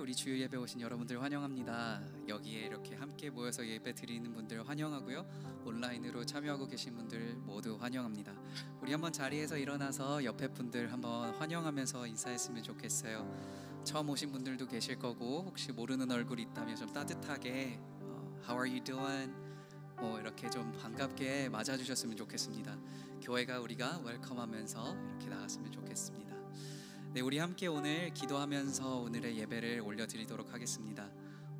우리 주일 예배 오신 여러분들 환영합니다. 여기에 이렇게 함께 모여서 예배 드리는 분들 환영하고요, 온라인으로 참여하고 계신 분들 모두 환영합니다. 우리 한번 자리에서 일어나서 옆에 분들 한번 환영하면서 인사했으면 좋겠어요. 처음 오신 분들도 계실 거고, 혹시 모르는 얼굴이 있다면 좀 따뜻하게 How are you doing? 이렇게 좀 반갑게 맞아주셨으면 좋겠습니다. 교회가 우리가 웰컴하면서 이렇게 나갔으면 좋겠습니다. 네, 우리 함께 오늘 기도하면서 오늘의 예배를 올려드리도록 하겠습니다.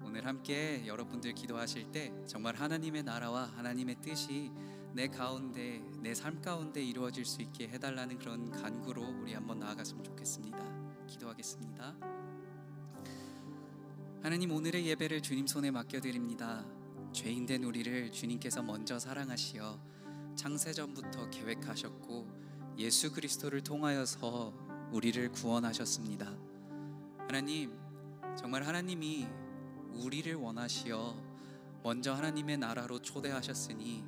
오늘 함께 여러분들 기도하실 때 정말 하나님의 나라와 하나님의 뜻이 내 가운데, 내 삶 가운데 이루어질 수 있게 해달라는 그런 간구로 우리 한번 나아갔으면 좋겠습니다. 기도하겠습니다. 하나님, 오늘의 예배를 주님 손에 맡겨드립니다. 죄인된 우리를 주님께서 먼저 사랑하시어 창세전부터 계획하셨고 예수 그리스도를 통하여서 우리를 구원하셨습니다. 하나님, 정말 하나님이 우리를 원하시어 먼저 하나님의 나라로 초대하셨으니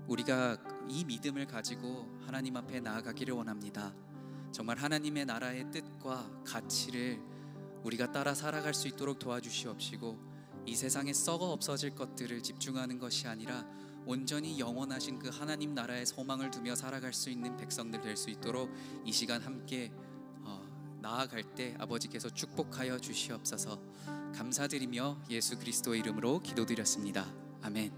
우리가 이 믿음을 가지고 하나님 앞에 나아가기를 원합니다. 정말 하나님의 나라의 뜻과 가치를 우리가 따라 살아갈 수 있도록 도와주시옵시고, 이 세상에 썩어 없어질 것들을 집중하는 것이 아니라 온전히 영원하신 그 하나님 나라의 소망을 두며 살아갈 수 있는 백성들 될 수 있도록 이 시간 함께 나아갈 때 아버지께서 축복하여 주시옵소서. 감사드리며 예수 그리스도의 이름으로 기도드렸습니다. 아멘.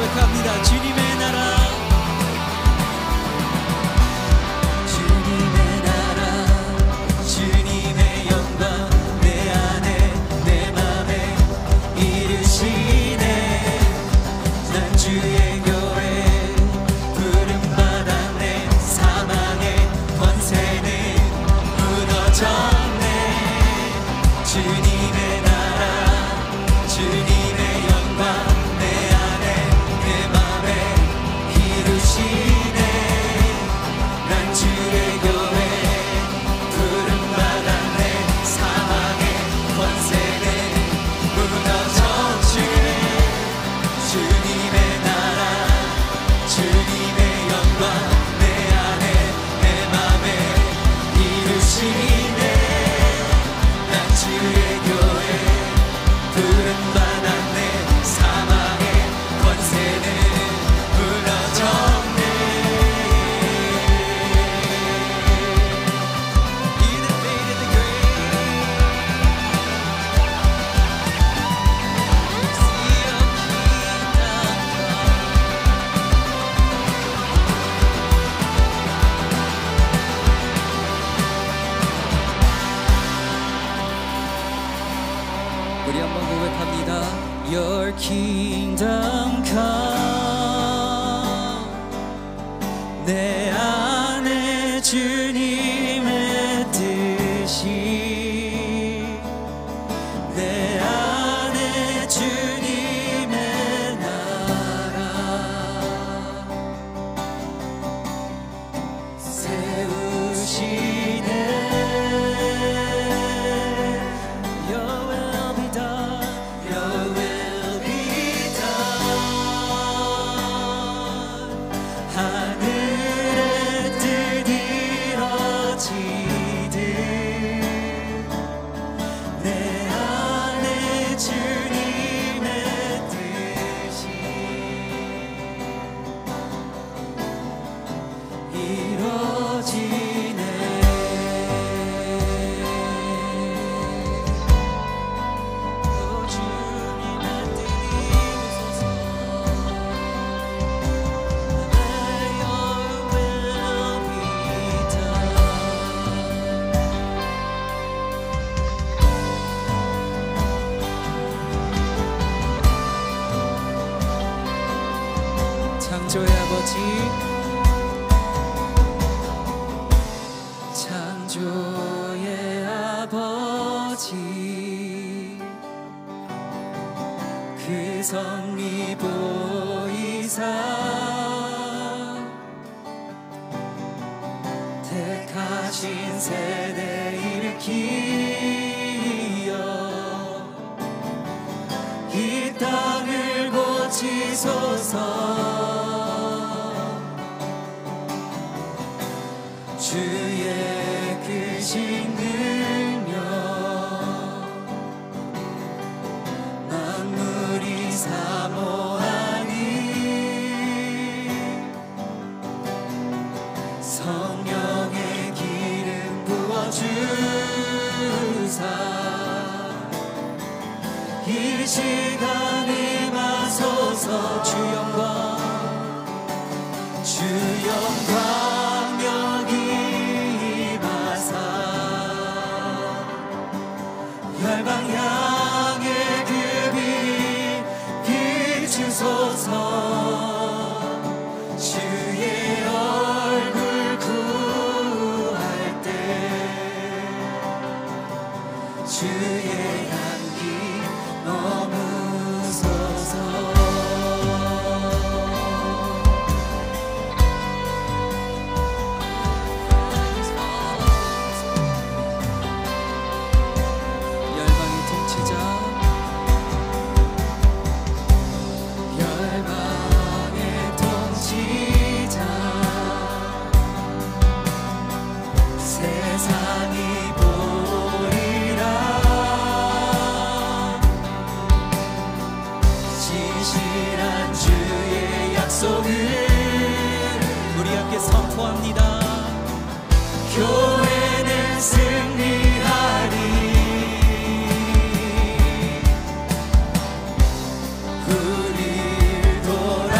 고백합니다. 주님의 나라, 주님의 나라, 주님의 영광 내 안에 내 맘에 이루시네. 난 주의 교회 부름받았네. 사망의 권세는 무너졌네. 주님의 나라, 주님의 영광 내 안에 내 맘에 이루시네. 난 주의 교회 부름받았네. 사망의 권세는 무너졌네. 주님의 나라, 주님의 영광 내 안에 내 맘에 이루시네. 난 주의 교회 부름받았네. 사망의 권세는 무너졌네. He defeated the grave. See your kingdom 우리 한번 고백합니다. Your kingdom come. 내 안에 주님의 뜻이, 내 안에 주님의 나라 세우시네. Your will be done, Your will be done. 하늘의 뜻 이뤄지듯 내 안에 주님의 뜻이 이뤄지네. 오 주님의 뜻 이루소서. May your will be done. 창조의 아버지, 창조의 아버지, 그 섭리 보이사 택하신 세대 일으키어 이 땅을 고치소서. 주의 크신 능력 만물이 사모하니 성령의 기름 부어주사 이 시간 임하소서. 주 영광, 주 영광 여기 임하사 열방 향해 그 빛 비추소서. 주의 얼굴 구할 때 주의 향기 머무소서. 열방의 통치자, 열방의 통치자, 세상이 보리라. 진실한 주의 약속을 우리 함께 선포합니다. 교회는 승리하리. 우릴 돌아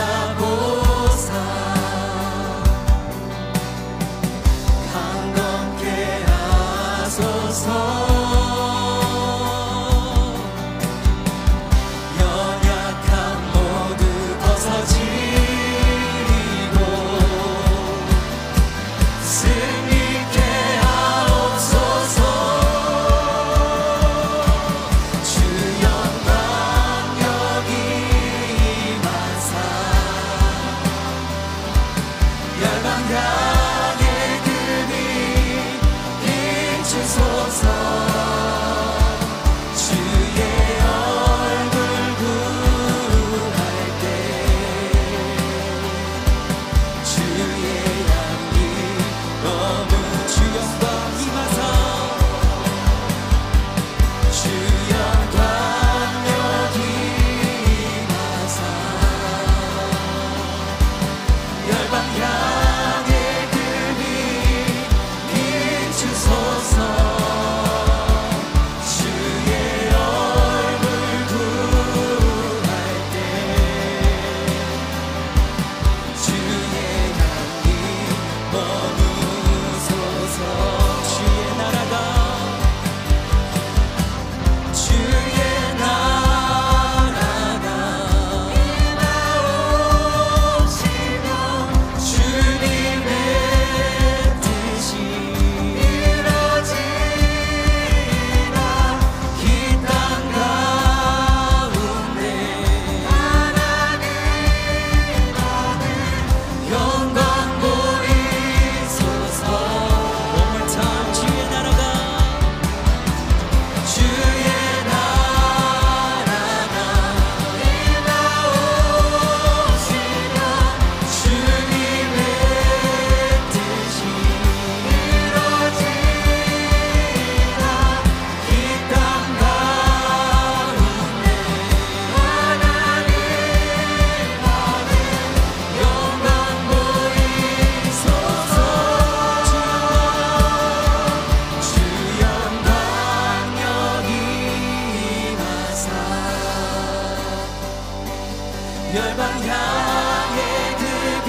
열방 향해 그 빛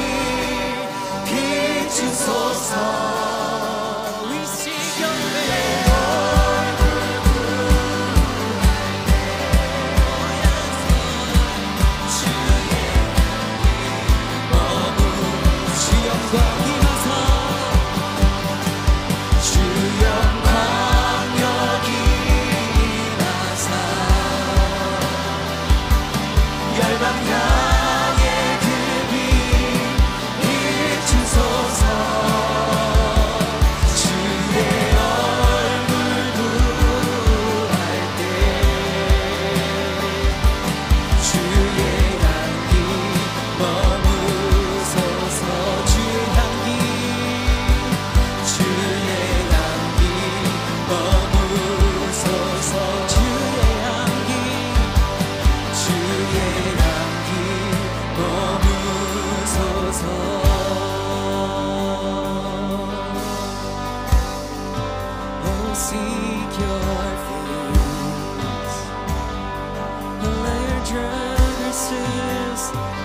비추소서. We seek your face.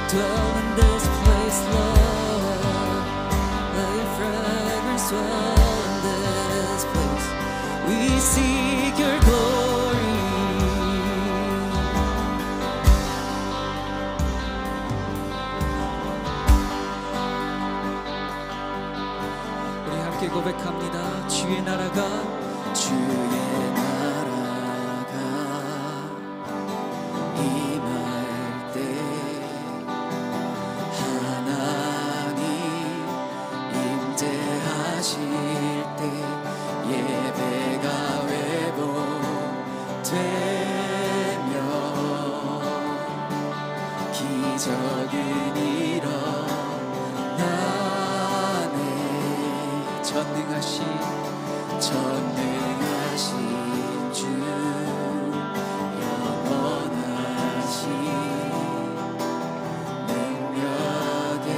Dwell in this place, Lord. Let your fragrance dwell in this place. We seek your glory. 우리 함께 고백합니다. 주의 나라가 임할 때 임재하실 때 예배가 회복되며 기적은 일어나네. 전능하신 주 영원하신 능력에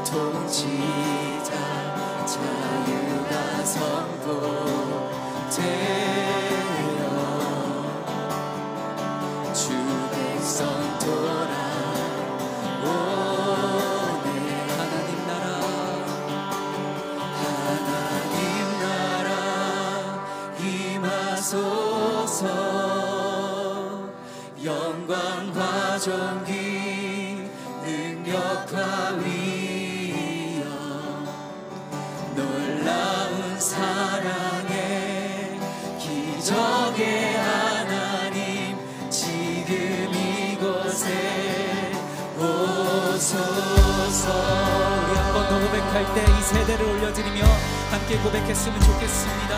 통치자 자유가 선포되어 주 백성 돌아오네. 하나님 나라 임하소서. 영광과 존귀 능력과 위엄 놀라운 사랑의 기적의 하나님 지금 이곳에 오소서. 우리 한 번 더 고백할 때 이 세대를 올려드리며 함께 고백했으면 좋겠습니다.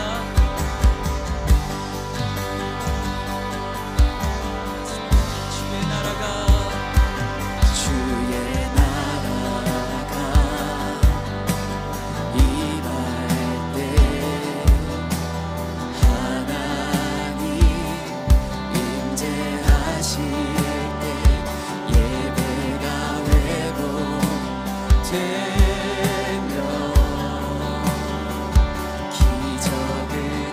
기적을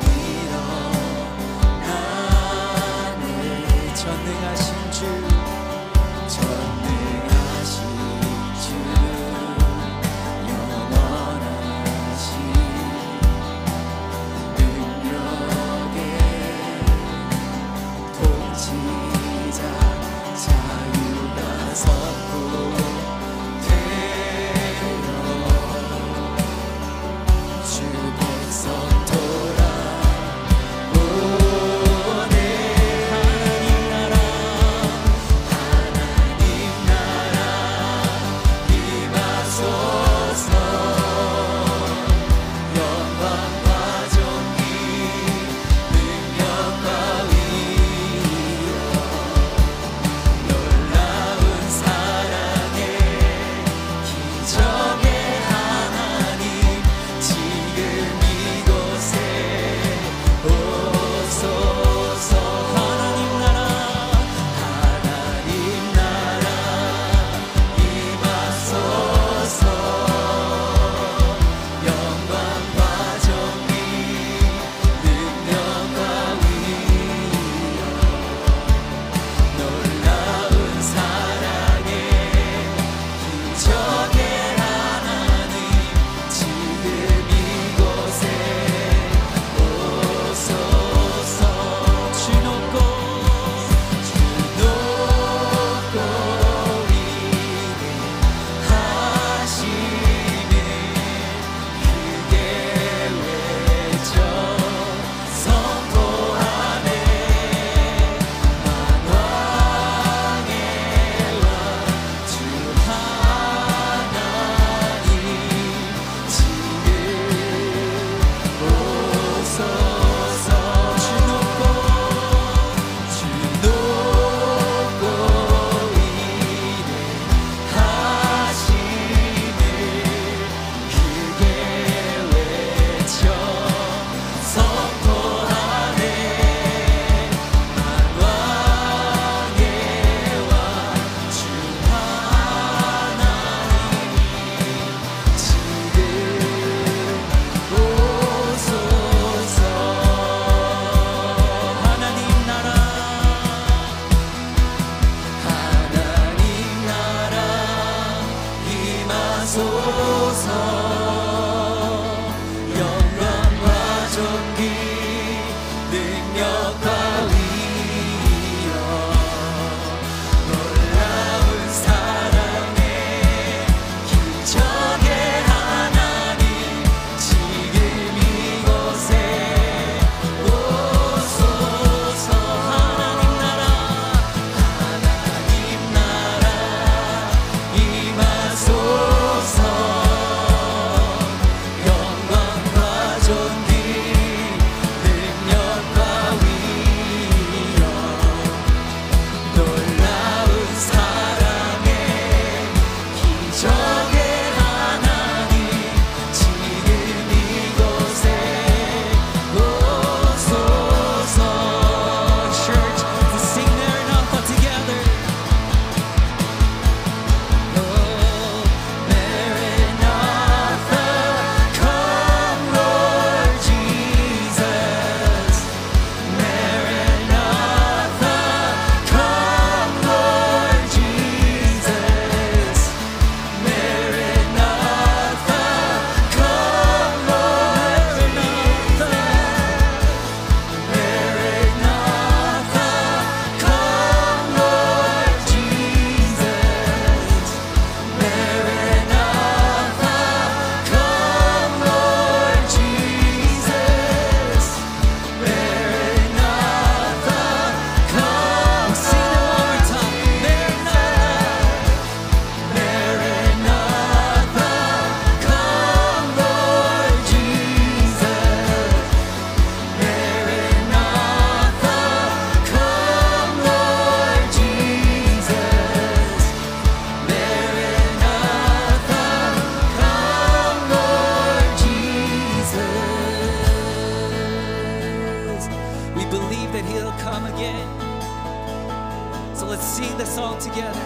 let's sing the song together.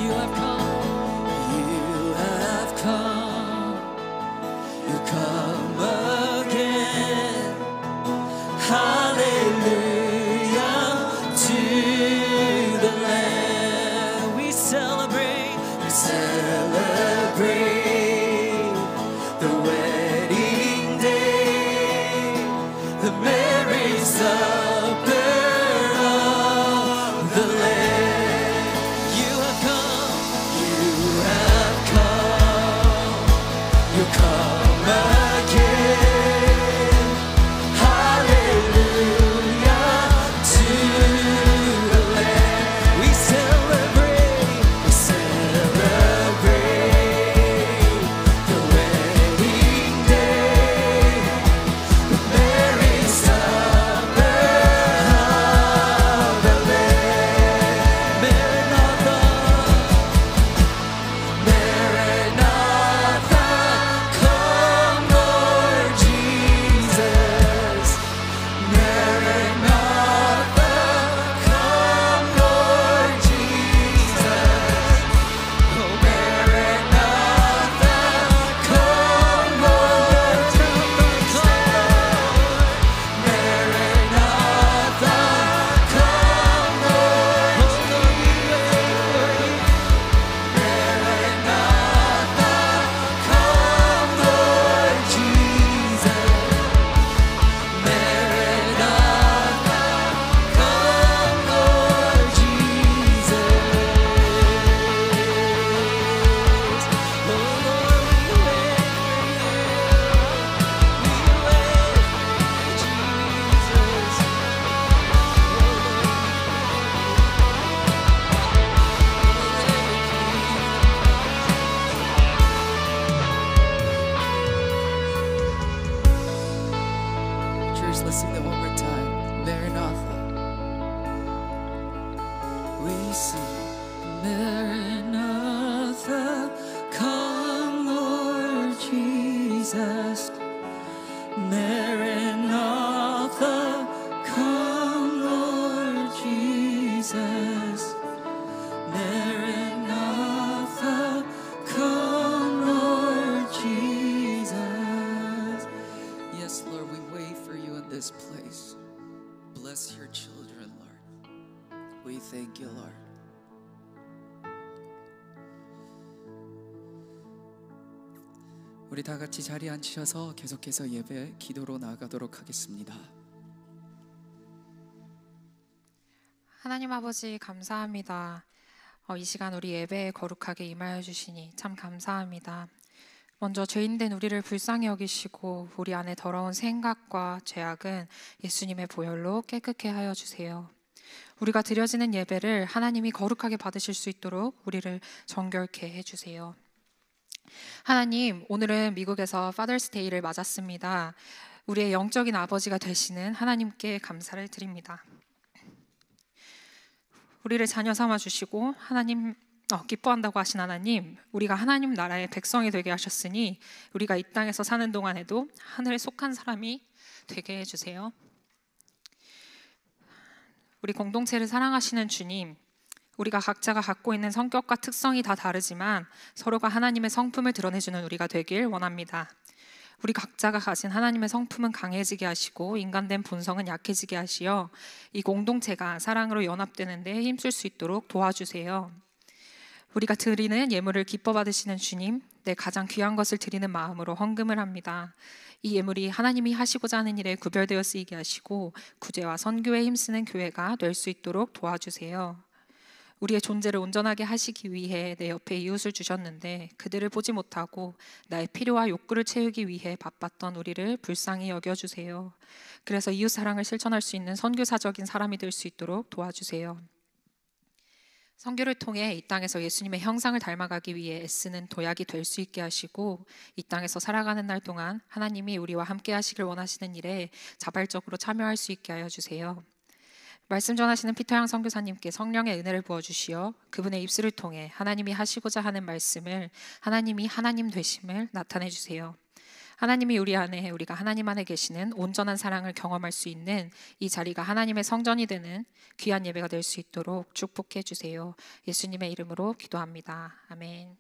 You have come, you have come, you come again. Hallelujah to the Lamb. We celebrate the wedding day, the marriage supper of the Lamb. You have come, you have come, you come again. Hallelujah to the Lamb. We celebrate the wedding day, the marriage supper of the Lamb. Maranatha, Maranatha, come Lord Jesus. Maranatha, come Lord Jesus. Oh, Maranatha, come Lord Jesus. Maranatha, come Lord Jesus. Maranatha, come Lord Jesus. Maranatha, come Lord Jesus. Oh Lord, we wait for you. We wait for Jesus. Church, let's sing that one more time. Maranatha. We sing Maranatha, come Lord Jesus. Maranatha, come Lord Jesus. Maranatha, come Lord Jesus. Yes, Lord, we wait for you in this place. Bless your children, Lord. We thank you, Lord. 우리 다 같이 자리에 앉으셔서 계속해서 예배 기도로 나아가도록 하겠습니다. 하나님 아버지 감사합니다. 이 시간 우리 예배에 거룩하게 임하여 주시니 참 감사합니다. 먼저 죄인된 우리를 불쌍히 여기시고 우리 안에 더러운 생각과 죄악은 예수님의 보혈로 깨끗게 하여 주세요. 우리가 드려지는 예배를 하나님이 거룩하게 받으실 수 있도록 우리를 정결케 해주세요. 하나님, 오늘은 미국에서 Father's Day를 맞았습니다. 우리의 영적인 아버지가 되시는 하나님께 감사를 드립니다. 우리를 자녀 삼아 주시고 하나님 기뻐한다고 하신 하나님, 우리가 하나님 나라의 백성이 되게 하셨으니 우리가 이 땅에서 사는 동안에도 하늘에 속한 사람이 되게 해주세요. 우리 공동체를 사랑하시는 주님, 우리가 각자가 갖고 있는 성격과 특성이 다 다르지만 서로가 하나님의 성품을 드러내주는 우리가 되길 원합니다. 우리 각자가 가진 하나님의 성품은 강해지게 하시고 인간된 본성은 약해지게 하시어 이 공동체가 사랑으로 연합되는 데 힘쓸 수 있도록 도와주세요. 우리가 드리는 예물을 기뻐 받으시는 주님, 내 가장 귀한 것을 드리는 마음으로 헌금을 합니다. 이 예물이 하나님이 하시고자 하는 일에 구별되어 쓰이게 하시고 구제와 선교에 힘쓰는 교회가 될 수 있도록 도와주세요. 우리의 존재를 온전하게 하시기 위해 내 옆에 이웃을 주셨는데 그들을 보지 못하고 나의 필요와 욕구를 채우기 위해 바빴던 우리를 불쌍히 여겨주세요. 그래서 이웃 사랑을 실천할 수 있는 선교사적인 사람이 될 수 있도록 도와주세요. 선교를 통해 이 땅에서 예수님의 형상을 닮아가기 위해 애쓰는 도약이 될 수 있게 하시고 이 땅에서 살아가는 날 동안 하나님이 우리와 함께 하시길 원하시는 일에 자발적으로 참여할 수 있게 하여 주세요. 말씀 전하시는 피터양 선교사님께 성령의 은혜를 부어주시어 그분의 입술을 통해 하나님이 하시고자 하는 말씀을 하나님이 하나님 되심을 나타내 주세요. 하나님이 우리 안에, 우리가 하나님 안에 계시는 온전한 사랑을 경험할 수 있는 이 자리가 하나님의 성전이 되는 귀한 예배가 될 수 있도록 축복해 주세요. 예수님의 이름으로 기도합니다. 아멘.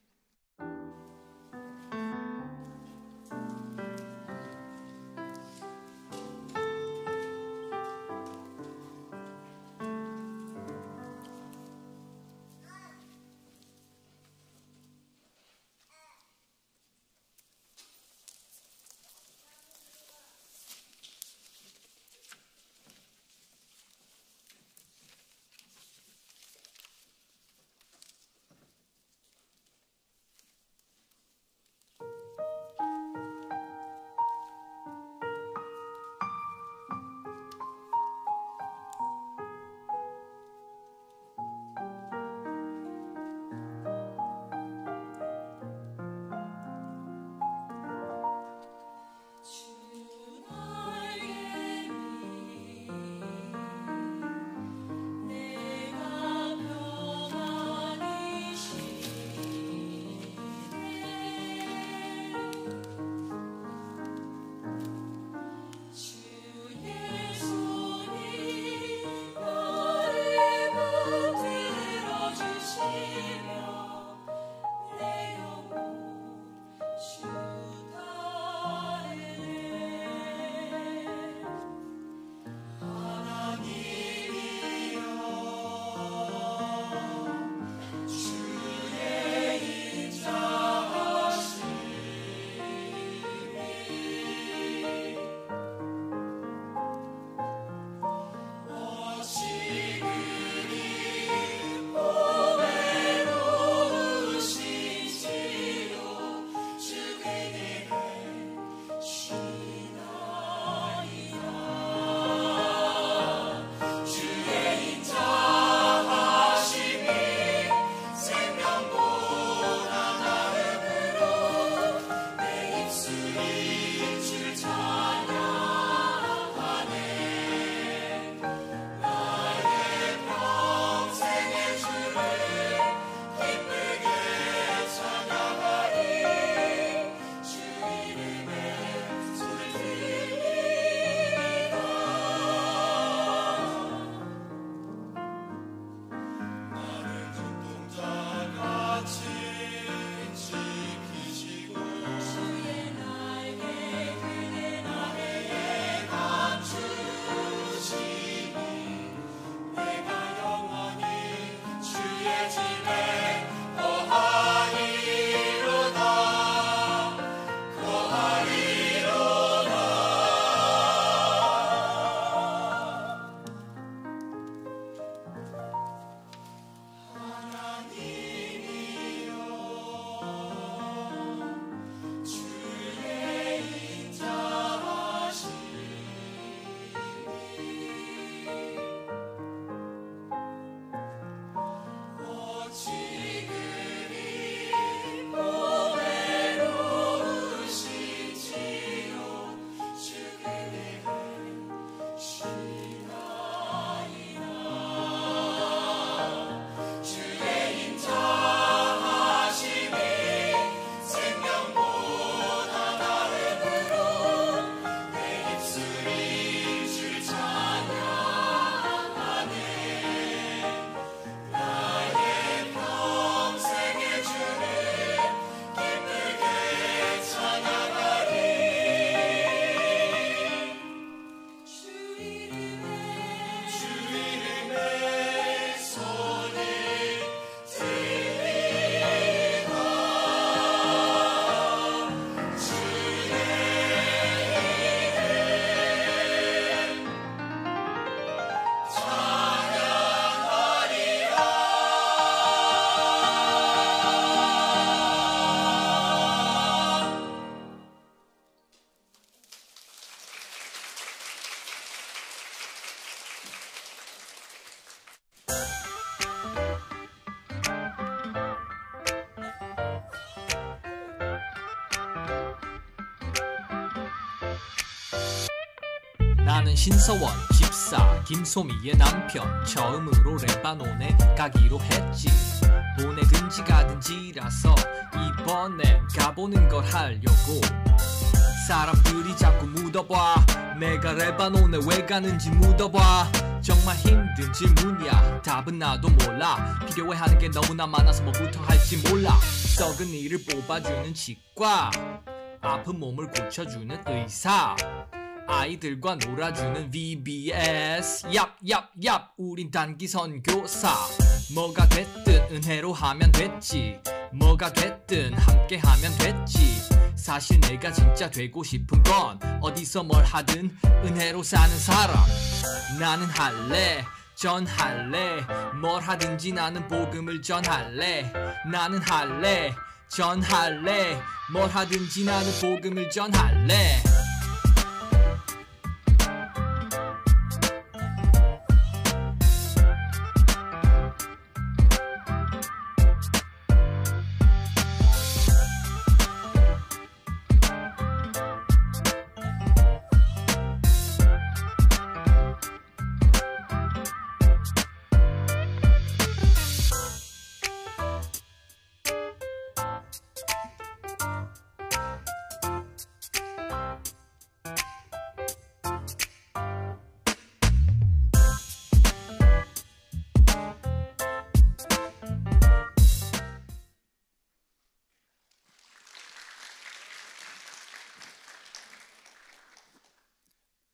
나는 신서원 집사 김소미의 남편 처음으로 레바논에 가기로 했지. 보내든지 가든지라서 이번엔 가보는 걸 하려고. 사람들이 자꾸 묻어봐 내가 레바논에 왜 가는지 묻어봐 정말 힘든 질문이야 답은 나도 몰라 필요해 하는 게 너무나 많아서 뭐부터 할지 몰라 썩은 이를 뽑아주는 치과 아픈 몸을 고쳐주는 의사 아이들과 놀아주는 VBS 얍얍얍 우린 단기 선교사 뭐가 됐든 은혜로 하면 됐지 뭐가 됐든 함께 하면 됐지 사실 내가 진짜 되고 싶은 건 어디서 뭘 하든 은혜로 사는 사람 나는 할래 전할래 뭘 하든지 나는 복음을 전할래 나는 할래 전할래 뭘 하든지 나는 복음을 전할래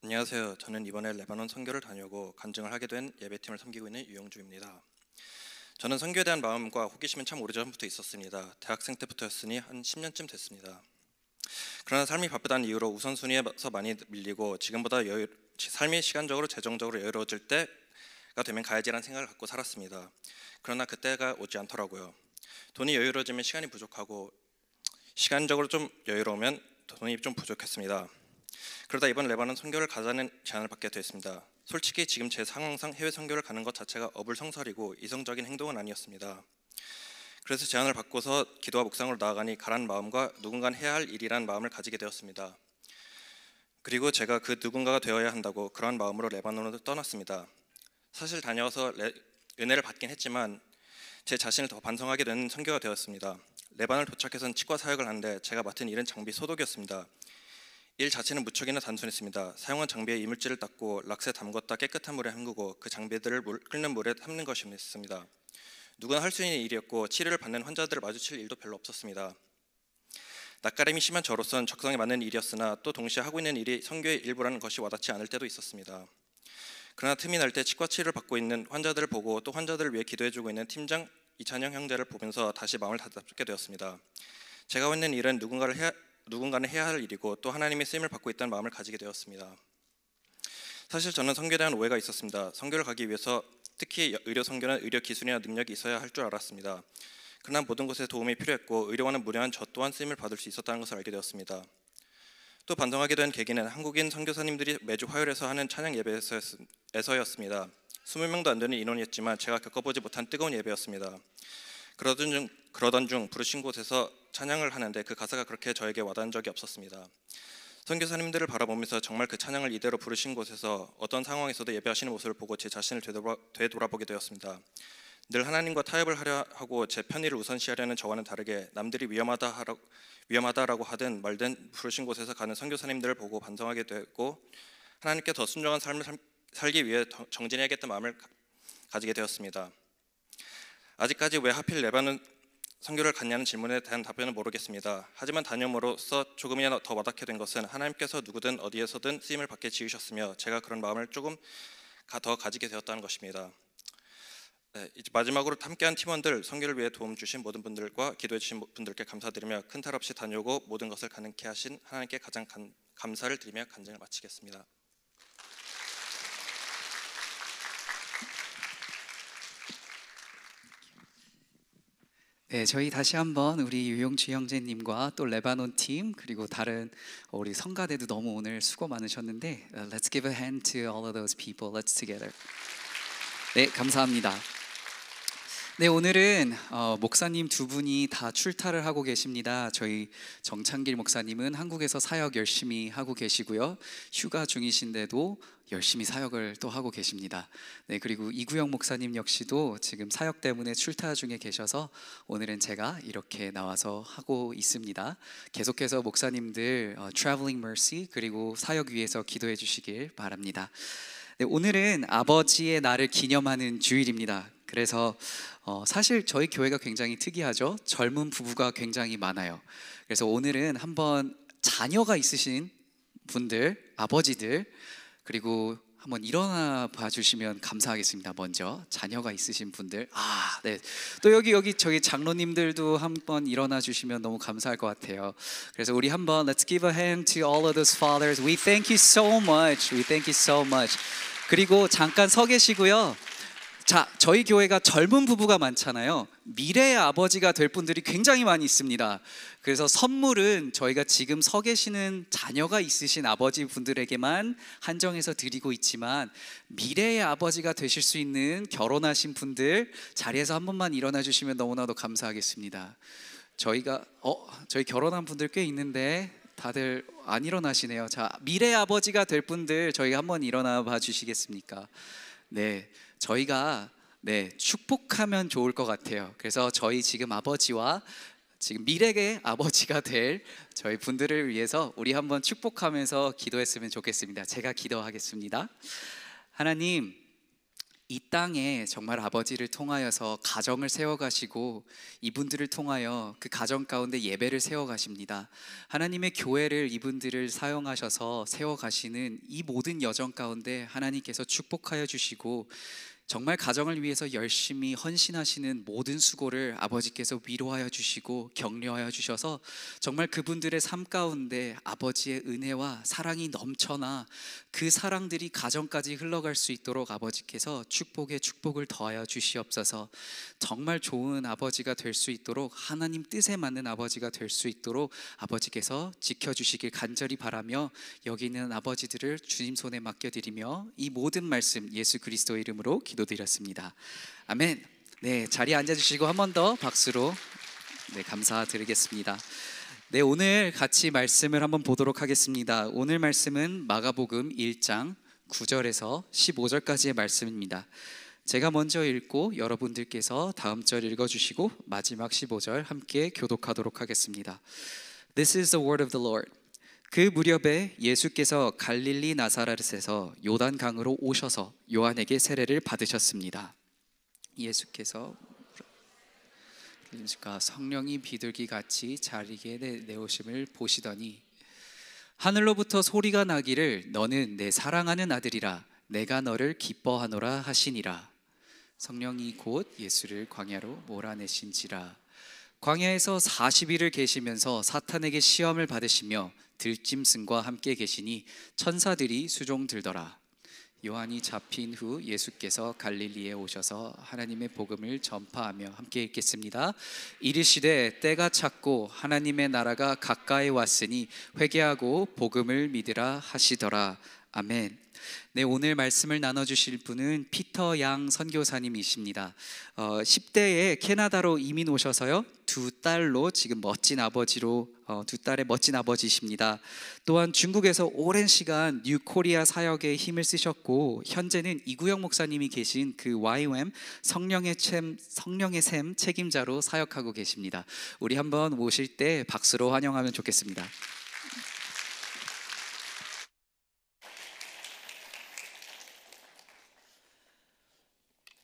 안녕하세요. 저는 이번에 레바논 선교를 다녀오고 간증을 하게 된 예배팀을 섬기고 있는 유영주입니다. 저는 선교에 대한 마음과 호기심은 참 오래전부터 있었습니다. 대학생 때부터였으니 한 10년쯤 됐습니다. 그러나 삶이 바쁘다는 이유로 우선순위에서 많이 밀리고 지금보다 삶이 시간적으로 재정적으로 여유로워질 때가 되면 가야지라는 생각을 갖고 살았습니다. 그러나 그때가 오지 않더라고요. 돈이 여유로워지면 시간이 부족하고 시간적으로 좀 여유로우면 돈이 좀 부족했습니다. 그러다 이번 레바논 선교를 가자는 제안을 받게 됐습니다. 솔직히 지금 제 상황상 해외 선교를 가는 것 자체가 어불성설이고 이성적인 행동은 아니었습니다. 그래서 제안을 받고서 기도와 묵상으로 나아가니 가라는 마음과 누군가는 해야 할 일이란 마음을 가지게 되었습니다. 그리고 제가 그 누군가가 되어야 한다고 그런 마음으로 레바논을 떠났습니다. 사실 다녀와서 은혜를 받긴 했지만 제 자신을 더 반성하게 되는 선교가 되었습니다. 레바논 도착해서는 치과 사역을 하는데 제가 맡은 일은 장비 소독이었습니다. 일 자체는 무척이나 단순했습니다. 사용한 장비에 이물질을 닦고 락스에 담궜다 깨끗한 물에 헹구고 그 장비들을 끓는 물에 삶는 것이었습니다. 누구나 할 수 있는 일이었고 치료를 받는 환자들을 마주칠 일도 별로 없었습니다. 낯가림이 심한 저로선 적성에 맞는 일이었으나 또 동시에 하고 있는 일이 선교의 일부라는 것이 와닿지 않을 때도 있었습니다. 그러나 틈이 날 때 치과 치료를 받고 있는 환자들을 보고 또 환자들을 위해 기도해주고 있는 팀장 이찬영 형제를 보면서 다시 마음을 다잡게 되었습니다. 제가 하고 있는 일은 누군가는 해야 할 일이고 또 하나님의 쓰임을 받고 있다는 마음을 가지게 되었습니다. 사실 저는 선교에 대한 오해가 있었습니다. 선교를 가기 위해서 특히 의료 선교는 의료 기술이나 능력이 있어야 할 줄 알았습니다. 그러나 모든 곳에 도움이 필요했고 의료와는 무료한 저 또한 쓰임을 받을 수 있었다는 것을 알게 되었습니다. 또 반성하게 된 계기는 한국인 선교사님들이 매주 화요일에서 하는 찬양 예배에서였습니다. 20명도 안 되는 인원이었지만 제가 겪어보지 못한 뜨거운 예배였습니다. 그러던 중 부르신 곳에서 찬양을 하는데 그 가사가 그렇게 저에게 와닿은 적이 없었습니다. 선교사님들을 바라보면서 정말 그 찬양을 이대로 부르신 곳에서 어떤 상황에서도 예배하시는 모습을 보고 제 자신을 되돌아보게 되었습니다. 늘 하나님과 타협을 하려 하고 제 편의를 우선시하려는 저와는 다르게 남들이 위험하다라고 하든 말든 부르신 곳에서 가는 선교사님들을 보고 반성하게 되고 하나님께 더 순종한 삶을 살기 위해 정진해야겠다는 마음을 가지게 되었습니다. 아직까지 왜 하필 레바논 선교를 갔냐는 질문에 대한 답변은 모르겠습니다. 하지만 다녀옴으로써 조금이나 더 와닿게 된 것은 하나님께서 누구든 어디에서든 쓰임을 받게 지으셨으며 제가 그런 마음을 조금 더 가지게 되었다는 것입니다. 이제 마지막으로 함께한 팀원들, 선교를 위해 도움 주신 모든 분들과 기도해 주신 분들께 감사드리며 큰 탈 없이 다녀오고 모든 것을 가능케 하신 하나님께 가장 감사를 드리며 간증을 마치겠습니다. 네, 저희 다시 한번 우리 유용주 형제님과 또 레바논 팀 그리고 다른 우리 성가대도 너무 오늘 수고 많으셨는데 Let's give a hand to all of those people. Let's together. 네, 감사합니다. 네, 오늘은 목사님 두 분이 다 출타를 하고 계십니다. 저희 정창길 목사님은 한국에서 사역 열심히 하고 계시고요. 휴가 중이신데도 열심히 사역을 또 하고 계십니다. 네, 그리고 이구영 목사님 역시도 지금 사역 때문에 출타 중에 계셔서 오늘은 제가 이렇게 나와서 하고 있습니다. 계속해서 목사님들 Traveling Mercy 그리고 사역 위해서 기도해 주시길 바랍니다. 네, 오늘은 아버지의 날을 기념하는 주일입니다. 그래서 사실 저희 교회가 굉장히 특이하죠. 젊은 부부가 굉장히 많아요. 그래서 오늘은 한번 자녀가 있으신 분들, 아버지들, 그리고 한번 일어나 봐주시면 감사하겠습니다. 먼저 자녀가 있으신 분들, 네, 또 여기 저기 장로님들도 한번 일어나 주시면 너무 감사할 것 같아요. 그래서 우리 한번 Let's give a hand to all of those fathers. We thank you so much. We thank you so much. 그리고 잠깐 서 계시고요. 자, 저희 교회가 젊은 부부가 많잖아요. 미래의 아버지가 될 분들이 굉장히 많이 있습니다. 그래서 선물은 저희가 지금 서 계시는 자녀가 있으신 아버지 분들에게만 한정해서 드리고 있지만 미래의 아버지가 되실 수 있는 결혼하신 분들 자리에서 한 번만 일어나 주시면 너무나도 감사하겠습니다. 저희 결혼한 분들 꽤 있는데 다들 안 일어나시네요. 자, 미래의 아버지가 될 분들 저희가 한번 일어나 봐 주시겠습니까? 네, 저희가 축복하면 좋을 것 같아요. 그래서 저희 지금 아버지와 지금 미래의 아버지가 될 저희 분들을 위해서 우리 한번 축복하면서 기도했으면 좋겠습니다. 제가 기도하겠습니다. 하나님, 이 땅에 정말 아버지를 통하여서 가정을 세워가시고 이분들을 통하여 그 가정 가운데 예배를 세워가십니다. 하나님의 교회를 이분들을 사용하셔서 세워가시는 이 모든 여정 가운데 하나님께서 축복하여 주시고 정말 가정을 위해서 열심히 헌신하시는 모든 수고를 아버지께서 위로하여 주시고 격려하여 주셔서 정말 그분들의 삶 가운데 아버지의 은혜와 사랑이 넘쳐나 그 사랑들이 가정까지 흘러갈 수 있도록 아버지께서 축복에 축복을 더하여 주시옵소서. 정말 좋은 아버지가 될 수 있도록 하나님 뜻에 맞는 아버지가 될 수 있도록 아버지께서 지켜주시길 간절히 바라며 여기 있는 아버지들을 주님 손에 맡겨드리며 이 모든 말씀 예수 그리스도의 이름으로 기도드렸습니다. 아멘. 네, 자리에 앉아주시고 한 번 더 박수로 감사드리겠습니다. 네, 오늘 같이 말씀을 한번 보도록 하겠습니다. 오늘 말씀은 마가복음 1장 9절에서 15절까지의 말씀입니다. 제가 먼저 읽고 여러분들께서 다음 절 읽어주시고 마지막 15절 함께 교독하도록 하겠습니다. This is the word of the Lord. 그 무렵에 예수께서 갈릴리 나사렛에서 요단강으로 오셔서 요한에게 세례를 받으셨습니다. 예수께서 성령이 비둘기같이 자리에 내오심을 보시더니 하늘로부터 소리가 나기를 너는 내 사랑하는 아들이라 내가 너를 기뻐하노라 하시니라. 성령이 곧 예수를 광야로 몰아내신지라. 광야에서 40일을 계시면서 사탄에게 시험을 받으시며 들짐승과 함께 계시니 천사들이 수종 들더라. 요한이 잡힌 후 예수께서 갈릴리에 오셔서 하나님의 복음을 전파하며 함께 읽겠습니다. 이르시되 때가 찼고 하나님의 나라가 가까이 왔으니 회개하고 복음을 믿으라 하시더라. 아멘. 네, 오늘 말씀을 나눠주실 분은 피터 양 선교사님이십니다. 10대에 캐나다로 이민 오셔서요, 두 딸로 지금 멋진 아버지로 두 딸의 멋진 아버지십니다. 또한 중국에서 오랜 시간 뉴코리아 사역에 힘을 쓰셨고 현재는 이구영 목사님이 계신 그 YWAM 성령의 샘 책임자로 사역하고 계십니다. 우리 한번 모실 때 박수로 환영하면 좋겠습니다.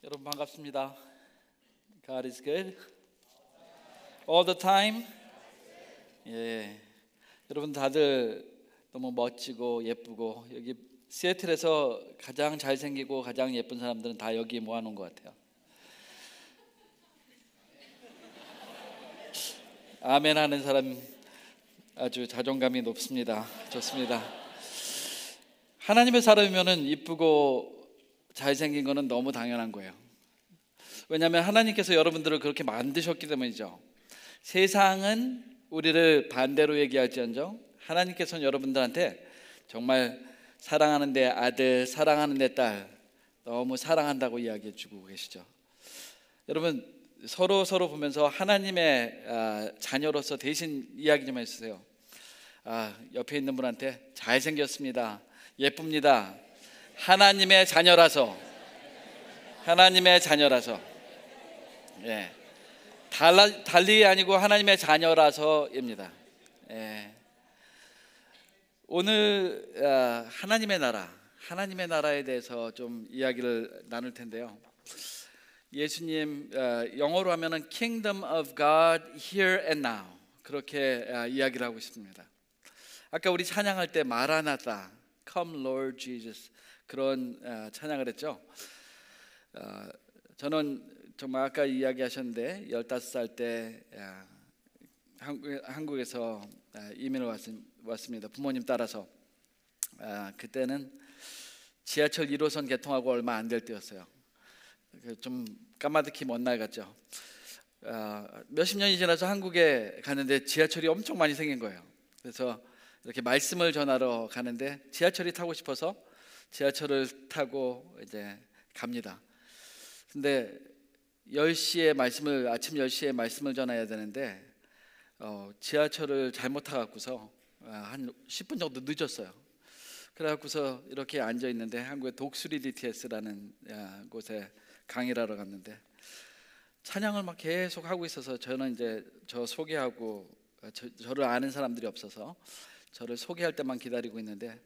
여러분 반갑습니다. God is good all the time. 예, 여러분 다들 너무 멋지고 예쁘고 여기 시애틀에서 가장 잘생기고 가장 예쁜 사람들은 다 여기 모아놓은 것 같아요. 아멘 하는 사람 아주 자존감이 높습니다. 좋습니다. 하나님의 사람이면은 이쁘고 잘생긴 거는 너무 당연한 거예요. 왜냐하면 하나님께서 여러분들을 그렇게 만드셨기 때문이죠. 세상은 우리를 반대로 얘기할지언정 하나님께서는 여러분들한테 정말 사랑하는 내 아들, 사랑하는 내 딸 너무 사랑한다고 이야기해 주고 계시죠. 여러분 서로 보면서 하나님의 자녀로서 대신 이야기 좀 해주세요. 옆에 있는 분한테 잘생겼습니다, 예쁩니다, 하나님의 자녀라서, 하나님의 자녀라서. 예. 달리 아니고 하나님의 자녀라서입니다. 예. 오늘 하나님의 나라에 대해서 좀 이야기를 나눌 텐데요. 예수님 영어로 하면은 Kingdom of God here and now 그렇게 이야기를 하고 있습니다. 아까 우리 찬양할 때 마라나타, Come Lord Jesus 그런 찬양을 했죠. 저는 정말 아까 이야기하셨는데 15살 때 한국에서 이민을 왔습니다. 부모님 따라서. 그때는 지하철 1호선 개통하고 얼마 안 될 때였어요. 좀 까마득히 먼 날 같죠. 몇십 년이 지나서 한국에 가는데 지하철이 엄청 많이 생긴 거예요. 그래서 이렇게 말씀을 전하러 가는데 지하철이 타고 싶어서 지하철을 타고 이제 갑니다. 근데 10시에 아침 10시에 말씀을 전해야 되는데 지하철을 잘못 타갖고서 한 10분 정도 늦었어요. 그래갖고서 이렇게 앉아 있는데 한국의 독수리 DTS라는 곳에 강의를 하러 갔는데 찬양을 막 계속 하고 있어서 저는 이제 저 소개하고 저를 아는 사람들이 없어서 저를 소개할 때만 기다리고 있는데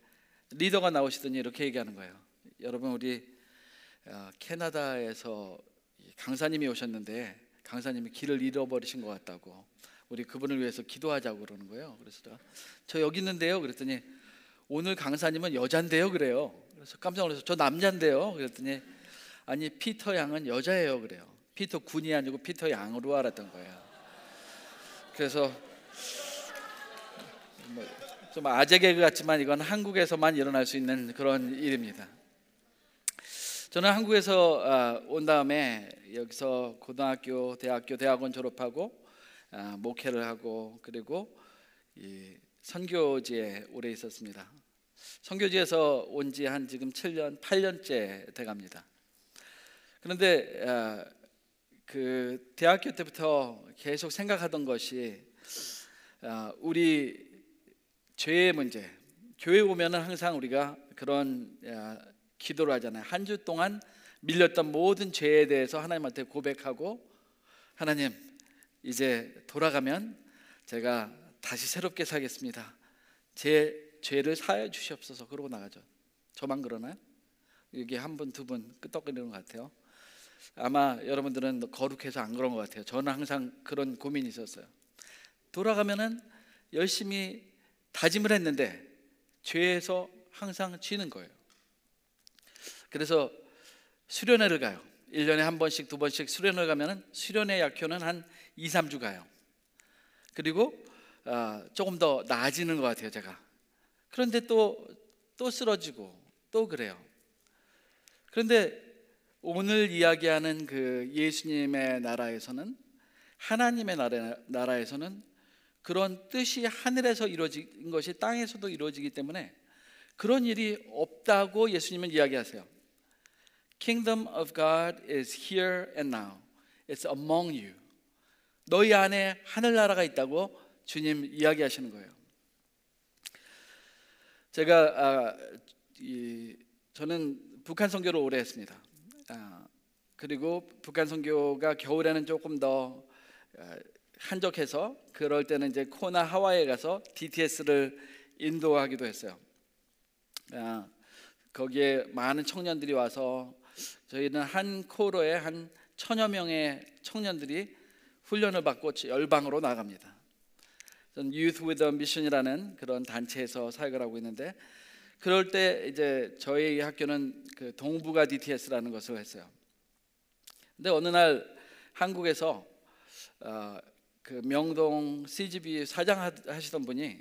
리더가 나오시더니 이렇게 얘기하는 거예요. 여러분, 우리 캐나다에서 강사님이 오셨는데 강사님이 길을 잃어버리신 것 같다고, 우리 그분을 위해서 기도하자고 그러는 거예요. 그래서 저 여기 있는데요 그랬더니 오늘 강사님은 여잔데요 그래요. 그래서 깜짝 놀라서 저 남잔데요 그랬더니 아니 피터 양은 여자예요 그래요. 피터 군이 아니고 피터 양으로 알았던 거예요. 그래서 좀 아재 개그 같지만 이건 한국에서만 일어날 수 있는 그런 일입니다. 저는 한국에서 온 다음에 여기서 고등학교, 대학교, 대학원 졸업하고 목회를 하고 그리고 이 선교지에 오래 있었습니다. 선교지에서 온 지 한 지금 7년, 8년째 돼갑니다. 그런데 그 대학교 때부터 계속 생각하던 것이 우리 죄의 문제. 교회 오면은 항상 우리가 그런 기도를 하잖아요. 한 주 동안 밀렸던 모든 죄에 대해서 하나님한테 고백하고, 하나님 이제 돌아가면 제가 다시 새롭게 살겠습니다. 제 죄를 사해 주시옵소서. 그러고 나가죠. 저만 그러나요? 여기 한 분, 두 분 끄떡거리는 것 같아요. 아마 여러분들은 거룩해서 안 그런 것 같아요. 저는 항상 그런 고민이 있었어요. 돌아가면은 열심히 다짐을 했는데 죄에서 항상 쥐는 거예요. 그래서 수련회를 가요. 1년에 한 번씩, 두 번씩 수련을 가면은 수련회 약효는 한 2, 3주 가요. 그리고 조금 더 나아지는 것 같아요 제가. 그런데 또 쓰러지고 또 그래요. 그런데 오늘 이야기하는 그 예수님의 나라에서는, 하나님의 나라에서는 그런 뜻이 하늘에서 이루어진 것이 땅에서도 이루어지기 때문에 그런 일이 없다고 예수님은 이야기하세요. Kingdom of God is here and now. It's among you. 너희 안에 하늘나라가 있다고 주님 이야기하시는 거예요. 저는 북한 선교를 오래 했습니다. 그리고 북한 선교가 겨울에는 조금 더 한적해서 그럴 때는 이제 코나 하와이에 가서 DTS를 인도하기도 했어요. 거기에 많은 청년들이 와서 저희는 한 코로에 한 1000여 명의 청년들이 훈련을 받고 열방으로 나갑니다. 저는 Youth with a Mission이라는 그런 단체에서 사역을 하고 있는데, 그럴 때 이제 저희 학교는 그 동부가 DTS라는 것을 했어요. 근데 어느 날 한국에서 그 명동 CGV 사장 하시던 분이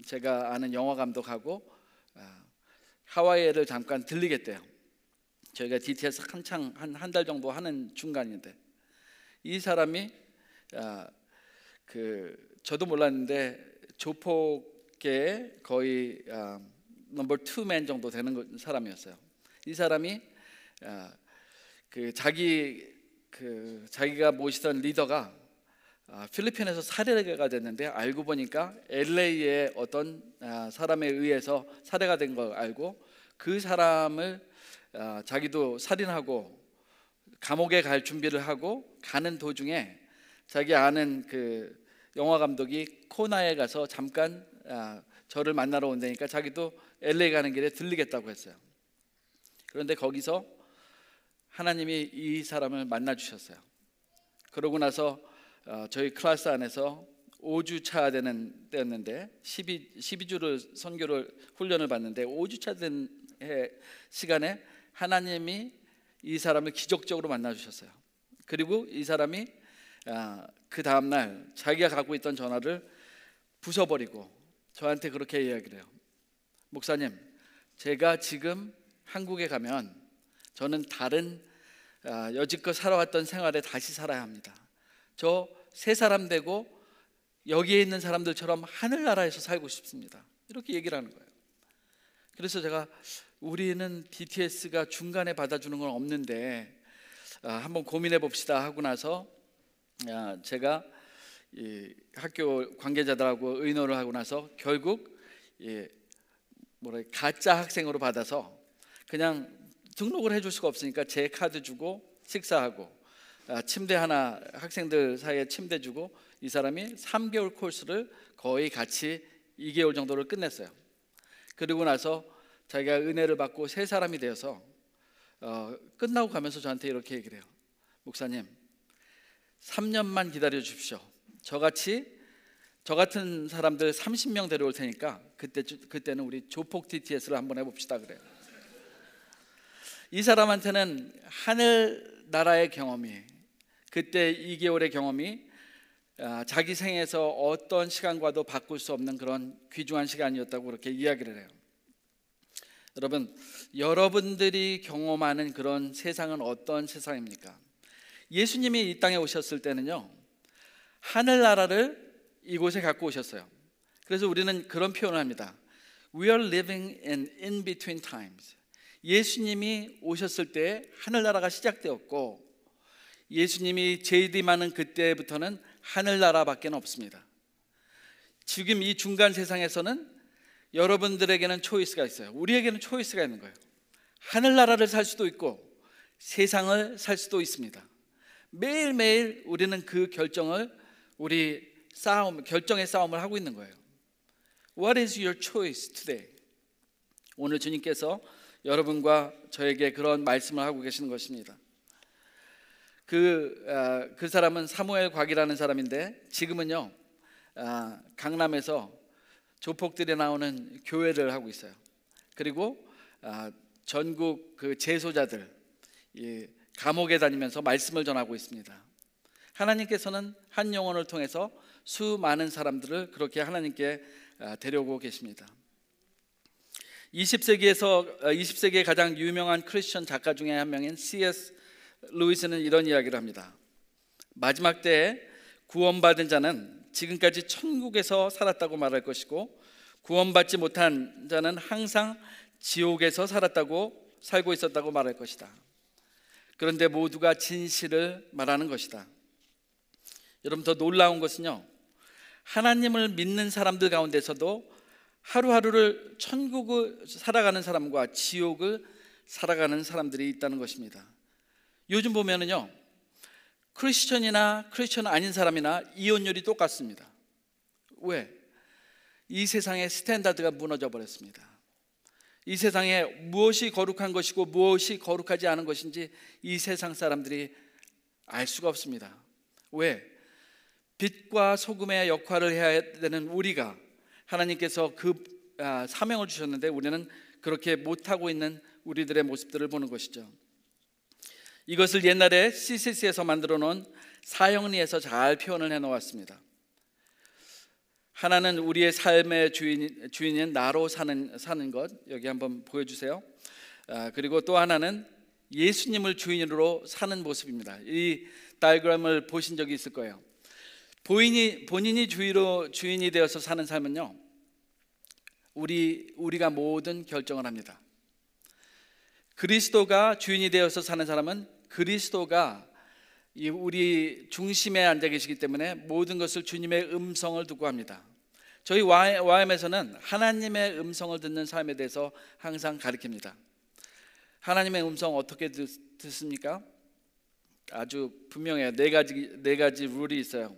제가 아는 영화 감독하고 하와이를 잠깐 들리겠대요. 저희가 DTS 한창 한 달 정도 하는 중간인데, 이 사람이 저도 몰랐는데 조폭계의 거의 넘버 2맨 정도 되는 사람이었어요. 이 사람이 자기 자기가 모시던 리더가 필리핀에서 살해가 됐는데 알고 보니까 LA의 어떤 사람에 의해서 살해가 된 걸 알고 그 사람을 자기도 살인하고 감옥에 갈 준비를 하고 가는 도중에 자기 아는 그 영화 감독이 코나에 가서 잠깐 저를 만나러 온다니까 자기도 LA 가는 길에 들리겠다고 했어요. 그런데 거기서 하나님이 이 사람을 만나 주셨어요. 그러고 나서 저희 클래스 안에서 5주차 되는 때였는데 12주를 선교를 훈련을 받는데 5주차 된 시간에 하나님이 이 사람을 기적적으로 만나 주셨어요. 그리고 이 사람이 그 다음날 자기가 갖고 있던 전화를 부숴버리고 저한테 그렇게 이야기를 해요. 목사님, 제가 지금 한국에 가면 저는 다른 여지껏 살아왔던 생활에 다시 살아야 합니다. 저 새 사람 되고 여기에 있는 사람들처럼 하늘나라에서 살고 싶습니다. 이렇게 얘기를 하는 거예요. 그래서 제가 우리는 DTS가 중간에 받아주는 건 없는데 한번 고민해 봅시다 하고 나서 제가 이 학교 관계자들하고 의논을 하고 나서 결국 가짜 학생으로 받아서 그냥 등록을 해줄 수가 없으니까 제 카드 주고 식사하고 침대 하나 학생들 사이에 침대 주고 이 사람이 3개월 코스를 거의 같이 2개월 정도를 끝냈어요. 그리고 나서 자기가 은혜를 받고 새 사람이 되어서 끝나고 가면서 저한테 이렇게 얘기를 해요. 목사님, 3년만 기다려 주십시오. 저 같은 사람들 30명 데려올 테니까 그때는 우리 조폭 DTS를 한번 해봅시다 그래요. 이 사람한테는 하늘나라의 경험이, 그때 2개월의 경험이 자기 생에서 어떤 시간과도 바꿀 수 없는 그런 귀중한 시간이었다고 그렇게 이야기를 해요. 여러분, 여러분들이 경험하는 그런 세상은 어떤 세상입니까? 예수님이 이 땅에 오셨을 때는요, 하늘나라를 이곳에 갖고 오셨어요. 그래서 우리는 그런 표현을 합니다. We are living in in-between times. 예수님이 오셨을 때 하늘나라가 시작되었고 예수님이 재림하는 그때부터는 하늘나라밖에 없습니다. 지금 이 중간 세상에서는 여러분들에게는 초이스가 있어요. 우리에게는 초이스가 있는 거예요. 하늘나라를 살 수도 있고 세상을 살 수도 있습니다. 매일매일 우리는 그 결정의 싸움을 하고 있는 거예요. What is your choice today? 오늘 주님께서 여러분과 저에게 그런 말씀을 하고 계시는 것입니다. 그 사람은 사무엘 곽이라는 사람인데 지금은요 강남에서 조폭들이 나오는 교회를 하고 있어요. 그리고 전국 그 재소자들 감옥에 다니면서 말씀을 전하고 있습니다. 하나님께서는 한 영혼을 통해서 수많은 사람들을 그렇게 하나님께 데려오고 계십니다. 20세기의 가장 유명한 크리스천 작가 중에 한 명인 C.S. 루이스는 이런 이야기를 합니다. 마지막 때에 구원받은 자는 지금까지 천국에서 살았다고 말할 것이고 구원받지 못한 자는 항상 지옥에서 살고 있었다고 말할 것이다. 그런데 모두가 진실을 말하는 것이다. 여러분, 더 놀라운 것은요, 하나님을 믿는 사람들 가운데서도 하루하루를 천국을 살아가는 사람과 지옥을 살아가는 사람들이 있다는 것입니다. 요즘 보면은요, 크리스천이나 크리스천 아닌 사람이나 이혼율이 똑같습니다. 왜? 이 세상의 스탠다드가 무너져 버렸습니다. 이 세상에 무엇이 거룩한 것이고 무엇이 거룩하지 않은 것인지 이 세상 사람들이 알 수가 없습니다. 왜? 빛과 소금의 역할을 해야 되는 우리가 하나님께서 그 사명을 주셨는데 우리는 그렇게 못하고 있는 우리들의 모습들을 보는 것이죠. 이것을 옛날에 CCC에서 만들어 놓은 사형리에서 잘 표현을 해놓았습니다. 하나는 우리의 삶의 주인인 나로 사는 것, 여기 한번 보여주세요. 그리고 또 하나는 예수님을 주인으로 사는 모습입니다. 이 다이그램을 보신 적이 있을 거예요. 본인이 주인이 되어서 사는 삶은요, 우리가 모든 결정을 합니다. 그리스도가 주인이 되어서 사는 사람은 그리스도가 우리 중심에 앉아 계시기 때문에 모든 것을 주님의 음성을 듣고 합니다. 저희 YM에서는 하나님의 음성을 듣는 삶에 대해서 항상 가르칩니다. 하나님의 음성 어떻게 듣습니까? 아주 분명해요. 네 가지 룰이 있어요.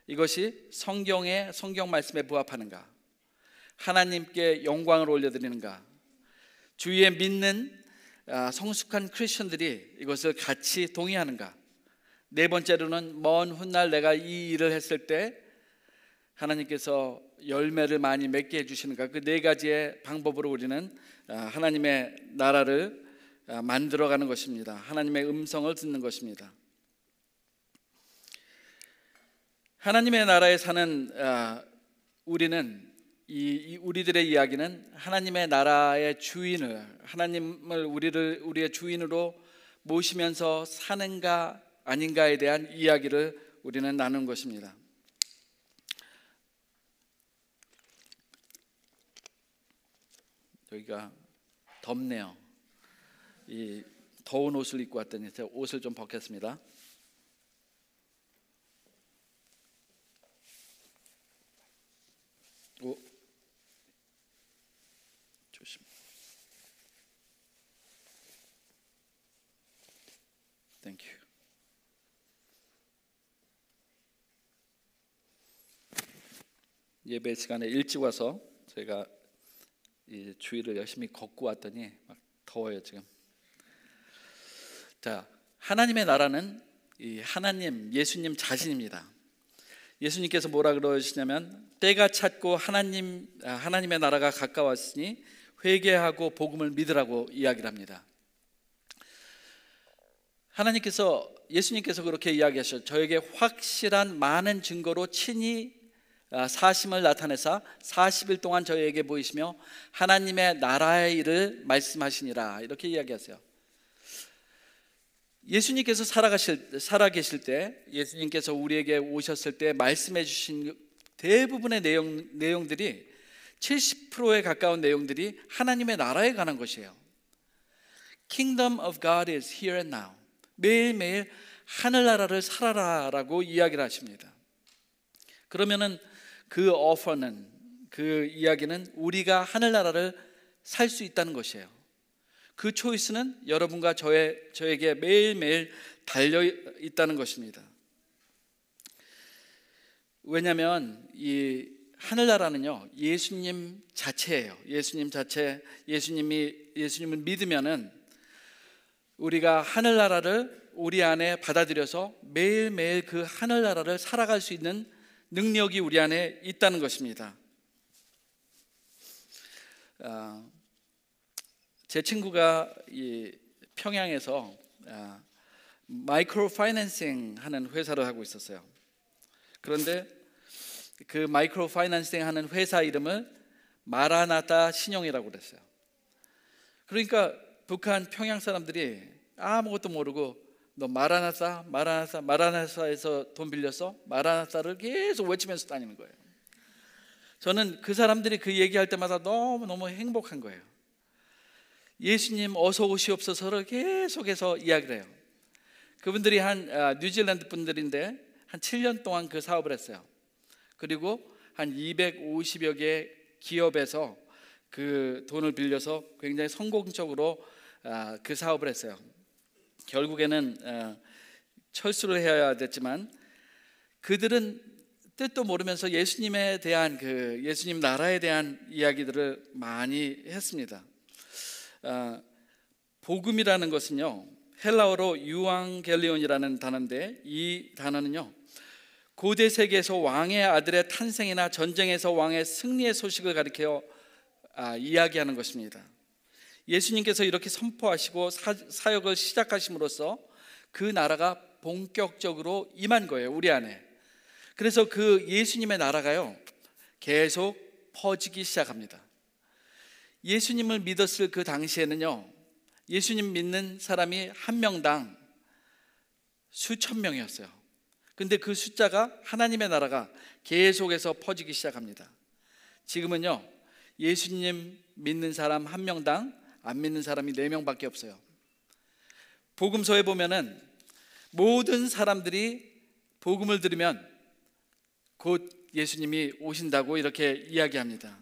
이것이 성경 말씀에 부합하는가, 하나님께 영광을 올려드리는가, 주위에 믿는 성숙한 크리스천들이 이것을 같이 동의하는가, 네 번째로는 먼 훗날 내가 이 일을 했을 때 하나님께서 열매를 많이 맺게 해주시는가. 그 네 가지의 방법으로 우리는 하나님의 나라를 만들어가는 것입니다. 하나님의 음성을 듣는 것입니다. 하나님의 나라에 사는 우리는 우리들의 이야기는 하나님의 나라의 하나님을 우리의 주인으로 모시면서 사는가 아닌가에 대한 이야기를 우리는 나누는 것입니다. 여기가 덥네요. 이 더운 옷을 입고 왔더니 제가 옷을 좀 벗겠습니다. 조심. Thank you. 예배 시간에 일찍 와서 제가 이 주위를 열심히 걷고 왔더니 막 더워요 지금. 자, 하나님의 나라는 이 하나님, 예수님 자신입니다. 예수님께서 뭐라 그러시냐면 때가 찼고 하나님의 나라가 가까웠으니 회개하고 복음을 믿으라고 이야기를 합니다. 예수님께서 그렇게 이야기하셨죠. 저에게 확실한 많은 증거로 친히 사심을 나타내사 40일 동안 저희에게 보이시며 하나님의 나라의 일을 말씀하시니라, 이렇게 이야기하세요. 예수님께서 살아 계실 때, 예수님께서 우리에게 오셨을 때 말씀해 주신 대부분의 내용들이 70%에 가까운 내용들이 하나님의 나라에 관한 것이에요. Kingdom of God is here and now. 매일매일 하늘나라를 살아라라고 이야기를 하십니다. 그러면은 그 오퍼는, 그 이야기는 우리가 하늘나라를 살 수 있다는 것이에요. 그 초이스는 여러분과 저에게 매일매일 달려 있다는 것입니다. 왜냐하면 이 하늘나라는요, 예수님 자체예요. 예수님을 믿으면은 우리가 하늘나라를 우리 안에 받아들여서 매일매일 그 하늘나라를 살아갈 수 있는 능력이 우리 안에 있다는 것입니다. 제 친구가 이 평양에서 마이크로 파이낸싱 하는 회사를 하고 있었어요. 그런데 그 마이크로 파이낸싱 하는 회사 이름을 마라나타 신용이라고 그랬어요. 그러니까 북한 평양 사람들이 아무것도 모르고 너 마라나타에서 돈 빌렸어? 마라나타를 계속 외치면서 다니는 거예요. 저는 그 사람들이 그 얘기할 때마다 너무너무 행복한 거예요. 예수님 어서 오시옵소서를 계속해서 이야기를 해요. 그분들이 뉴질랜드 분들인데 한 7년 동안 그 사업을 했어요. 그리고 한 250여 개 기업에서 그 돈을 빌려서 굉장히 성공적으로 그 사업을 했어요. 결국에는 철수를 해야 됐지만 그들은 뜻도 모르면서 예수님에 대한 예수님 나라에 대한 이야기들을 많이 했습니다. 복음이라는 것은요, 헬라어로 유앙겔리온이라는 단어인데, 이 단어는요 고대 세계에서 왕의 아들의 탄생이나 전쟁에서 왕의 승리의 소식을 가리켜 이야기하는 것입니다. 예수님께서 이렇게 선포하시고 사역을 시작하심으로써 그 나라가 본격적으로 임한 거예요, 우리 안에. 그래서 그 예수님의 나라가요 계속 퍼지기 시작합니다. 예수님을 믿었을 그 당시에는요, 예수님 믿는 사람이 한 명당 수천 명이었어요. 근데 그 숫자가, 하나님의 나라가 계속해서 퍼지기 시작합니다. 지금은요, 예수님 믿는 사람 한 명당 안 믿는 사람이 4명밖에 없어요. 복음서에 보면은 모든 사람들이 복음을 들으면 곧 예수님이 오신다고 이렇게 이야기합니다.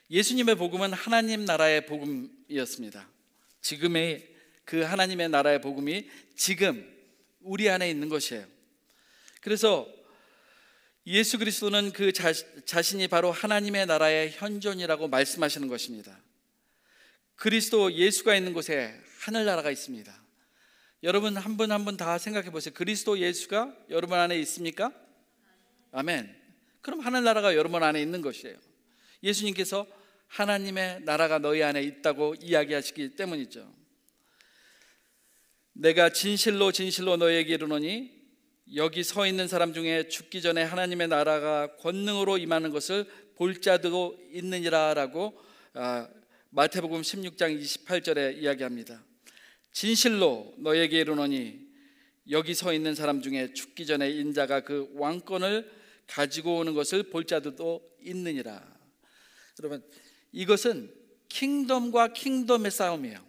예수님의 복음은 하나님 나라의 복음이었습니다. 지금의 그 하나님의 나라의 복음이 지금 우리 안에 있는 것이에요. 그래서 예수 그리스도는 그 자신이 바로 하나님의 나라의 현존이라고 말씀하시는 것입니다. 그리스도 예수가 있는 곳에 하늘나라가 있습니다. 여러분 한 분 한 분 다 생각해 보세요. 그리스도 예수가 여러분 안에 있습니까? 아멘. 그럼 하늘나라가 여러분 안에 있는 것이에요. 예수님께서 하나님의 나라가 너희 안에 있다고 이야기하시기 때문이죠. 내가 진실로 진실로 너희에게 이르노니 여기 서 있는 사람 중에 죽기 전에 하나님의 나라가 권능으로 임하는 것을 볼 자도 있느니라 라고 마태복음 16장 28절에 이야기합니다. 진실로 너희에게 이르노니 여기 서 있는 사람 중에 죽기 전에 인자가 그 왕권을 가지고 오는 것을 볼 자도 있느니라. 여러분, 이것은 킹덤과 킹덤의 싸움이에요.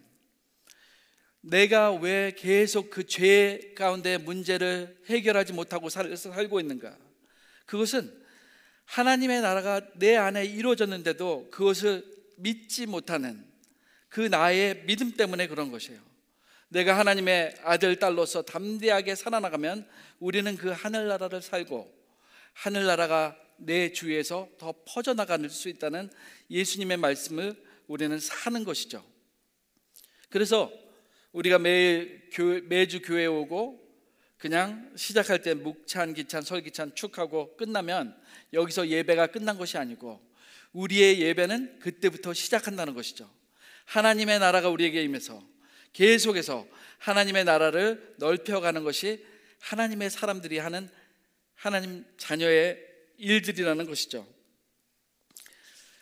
내가 왜 계속 그 죄 가운데 문제를 해결하지 못하고 살고 있는가? 그것은 하나님의 나라가 내 안에 이루어졌는데도 그것을 믿지 못하는 그 나의 믿음 때문에 그런 것이에요. 내가 하나님의 아들, 딸로서 담대하게 살아나가면 우리는 그 하늘나라를 살고 하늘나라가 내 주위에서 더 퍼져나갈 수 있다는 예수님의 말씀을 우리는 사는 것이죠. 그래서 우리가 매주 교회에 오고 그냥 시작할 때 묵찬, 기찬, 설기찬 축하고 끝나면 여기서 예배가 끝난 것이 아니고 우리의 예배는 그때부터 시작한다는 것이죠. 하나님의 나라가 우리에게 임해서 계속해서 하나님의 나라를 넓혀가는 것이 하나님의 사람들이 하는 하나님 자녀의 일들이라는 것이죠.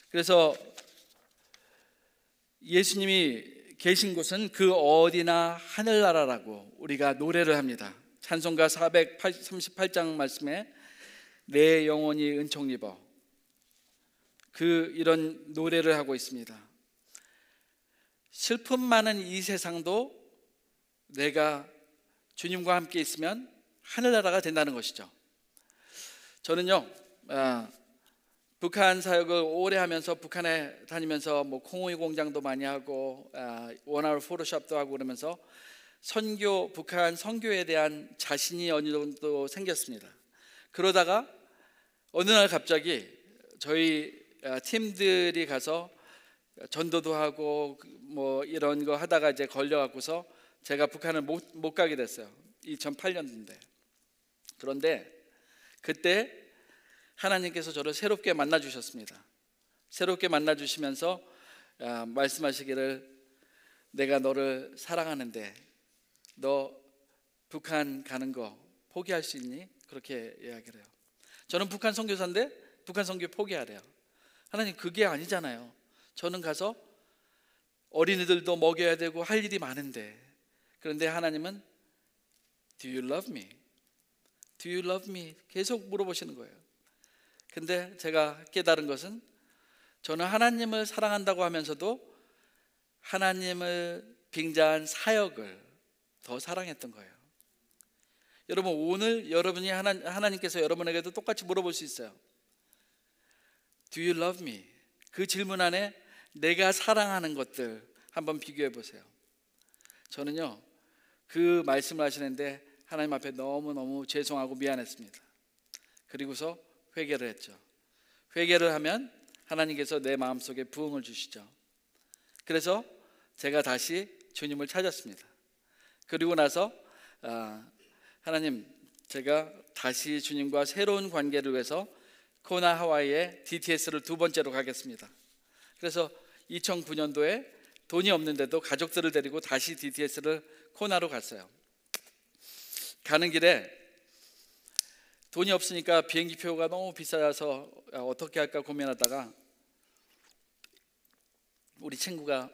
그래서 예수님이 계신 곳은 그 어디나 하늘나라라고 우리가 노래를 합니다. 찬송가 438장 말씀에 내 영혼이 은총 입어 이런 노래를 하고 있습니다. 슬픔 많은 이 세상도 내가 주님과 함께 있으면 하늘나라가 된다는 것이죠. 저는요 북한 사역을 오래 하면서 북한에 다니면서 콩오이 공장도 많이 하고 원아웃 포토샵도 하고 그러면서 북한 선교에 대한 자신이 어느 정도 생겼습니다. 그러다가 어느 날 갑자기 저희 팀들이 가서 전도도 하고 이런 거 하다가 이제 걸려갖고서 제가 북한을 못 가게 됐어요. 2008년도인데. 그런데 그때 하나님께서 저를 새롭게 만나 주셨습니다. 새롭게 만나 주시면서 말씀하시기를 내가 너를 사랑하는데 너 북한 가는 거 포기할 수 있니? 그렇게 이야기를 해요. 저는 북한 선교사인데 북한 선교 포기하래요. 하나님, 그게 아니잖아요. 저는 가서 어린이들도 먹여야 되고 할 일이 많은데. 그런데 하나님은 Do you love me? Do you love me? 계속 물어보시는 거예요. 근데 제가 깨달은 것은 저는 하나님을 사랑한다고 하면서도 하나님을 빙자한 사역을 더 사랑했던 거예요. 여러분, 오늘 여러분이 하나님께서 여러분에게도 똑같이 물어볼 수 있어요. Do you love me? 그 질문 안에 내가 사랑하는 것들 한번 비교해 보세요. 저는요 그 말씀을 하시는데 하나님 앞에 너무너무 죄송하고 미안했습니다. 그리고서 회개를 했죠. 회개를 하면 하나님께서 내 마음속에 부흥을 주시죠. 그래서 제가 다시 주님을 찾았습니다. 그리고 나서 하나님, 제가 다시 주님과 새로운 관계를 위해서 코나 하와이에 DTS를 2번째로 가겠습니다. 그래서 2009년도에 돈이 없는데도 가족들을 데리고 다시 DTS를 코나로 갔어요. 가는 길에 돈이 없으니까 비행기 표가 너무 비싸서 어떻게 할까 고민하다가 우리 친구가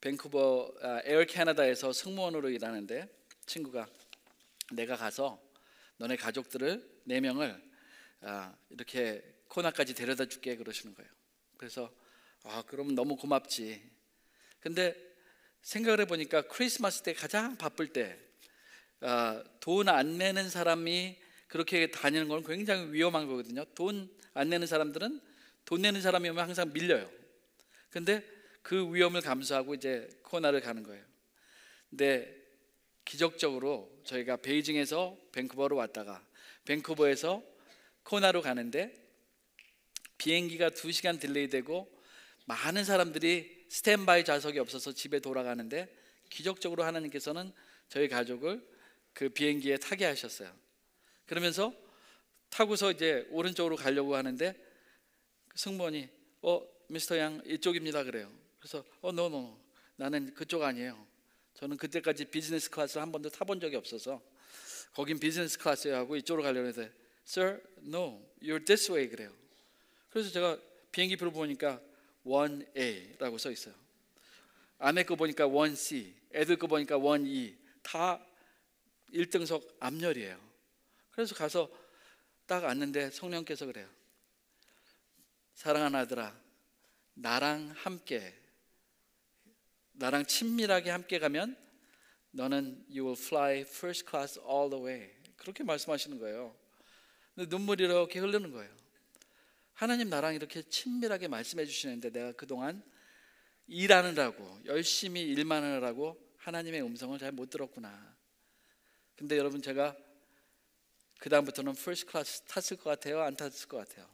밴쿠버 에어 캐나다에서 승무원으로 일하는데 친구가 내가 가서 너네 가족들을 4명을 이렇게 코나까지 데려다 줄게 그러시는 거예요. 그래서 그러면 너무 고맙지. 근데 생각을 해보니까 크리스마스 때 가장 바쁠 때 돈 안 내는 사람이 그렇게 다니는 건 굉장히 위험한 거거든요. 돈 안 내는 사람들은 돈 내는 사람이 오면 항상 밀려요. 근데 그 위험을 감수하고 이제 코나를 가는 거예요. 근데 기적적으로 저희가 베이징에서 밴쿠버로 왔다가 밴쿠버에서 코나로 가는데 비행기가 2시간 딜레이 되고 많은 사람들이 스탠바이 좌석이 없어서 집에 돌아가는데 기적적으로 하나님께서는 저희 가족을 그 비행기에 타게 하셨어요. 그러면서 타고서 이제 오른쪽으로 가려고 하는데 승무원이 미스터 양 이쪽입니다 그래요. 그래서 노 나는 그쪽 아니에요. 저는 그때까지 비즈니스 클래스를 한 번도 타본 적이 없어서 거긴 비즈니스 클래스야 하고 이쪽으로 가려고 해서 Sir, no, you're this way 그래요. 그래서 제가 비행기표를 보니까 1A라고 써 있어요. 아내 거 보니까 1C, 애들 거 보니까 1E, 다 1등석 앞열이에요. 그래서 가서 딱 앉는데 성령께서 그래요. 사랑하는 아들아, 나랑 함께, 나랑 친밀하게 함께 가면 너는 you will fly first class all the way. 그렇게 말씀하시는 거예요. 근데 눈물이 이렇게 흐르는 거예요. 하나님 나랑 이렇게 친밀하게 말씀해 주시는데 내가 그동안 일하느라고 열심히 일만 하느라고 하나님의 음성을 잘 못 들었구나. 근데 여러분 제가 그 다음부터는 first class 탔을 것 같아요? 안 탔을 것 같아요?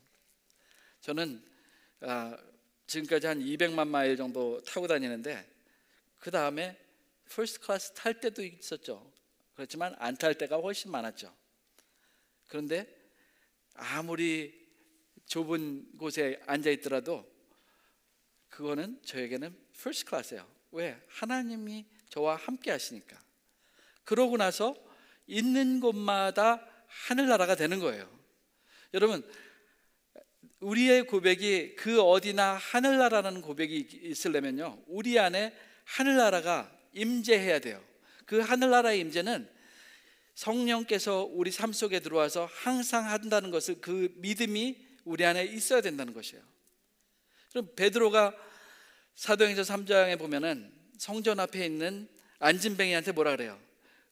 저는 지금까지 한 200만 마일 정도 타고 다니는데 그 다음에 first class 탈 때도 있었죠. 그렇지만 안 탈 때가 훨씬 많았죠. 그런데 아무리 좁은 곳에 앉아 있더라도 그거는 저에게는 first class예요. 왜? 하나님이 저와 함께 하시니까. 그러고 나서 있는 곳마다 하늘나라가 되는 거예요. 여러분 우리의 고백이 그 어디나 하늘나라라는 고백이 있으려면요 우리 안에 하늘나라가 임재해야 돼요. 그 하늘나라의 임재는 성령께서 우리 삶 속에 들어와서 항상 한다는 것을 그 믿음이 우리 안에 있어야 된다는 것이에요. 그럼 베드로가 사도행전 3장에 보면은 성전 앞에 있는 안진뱅이한테 뭐라 그래요?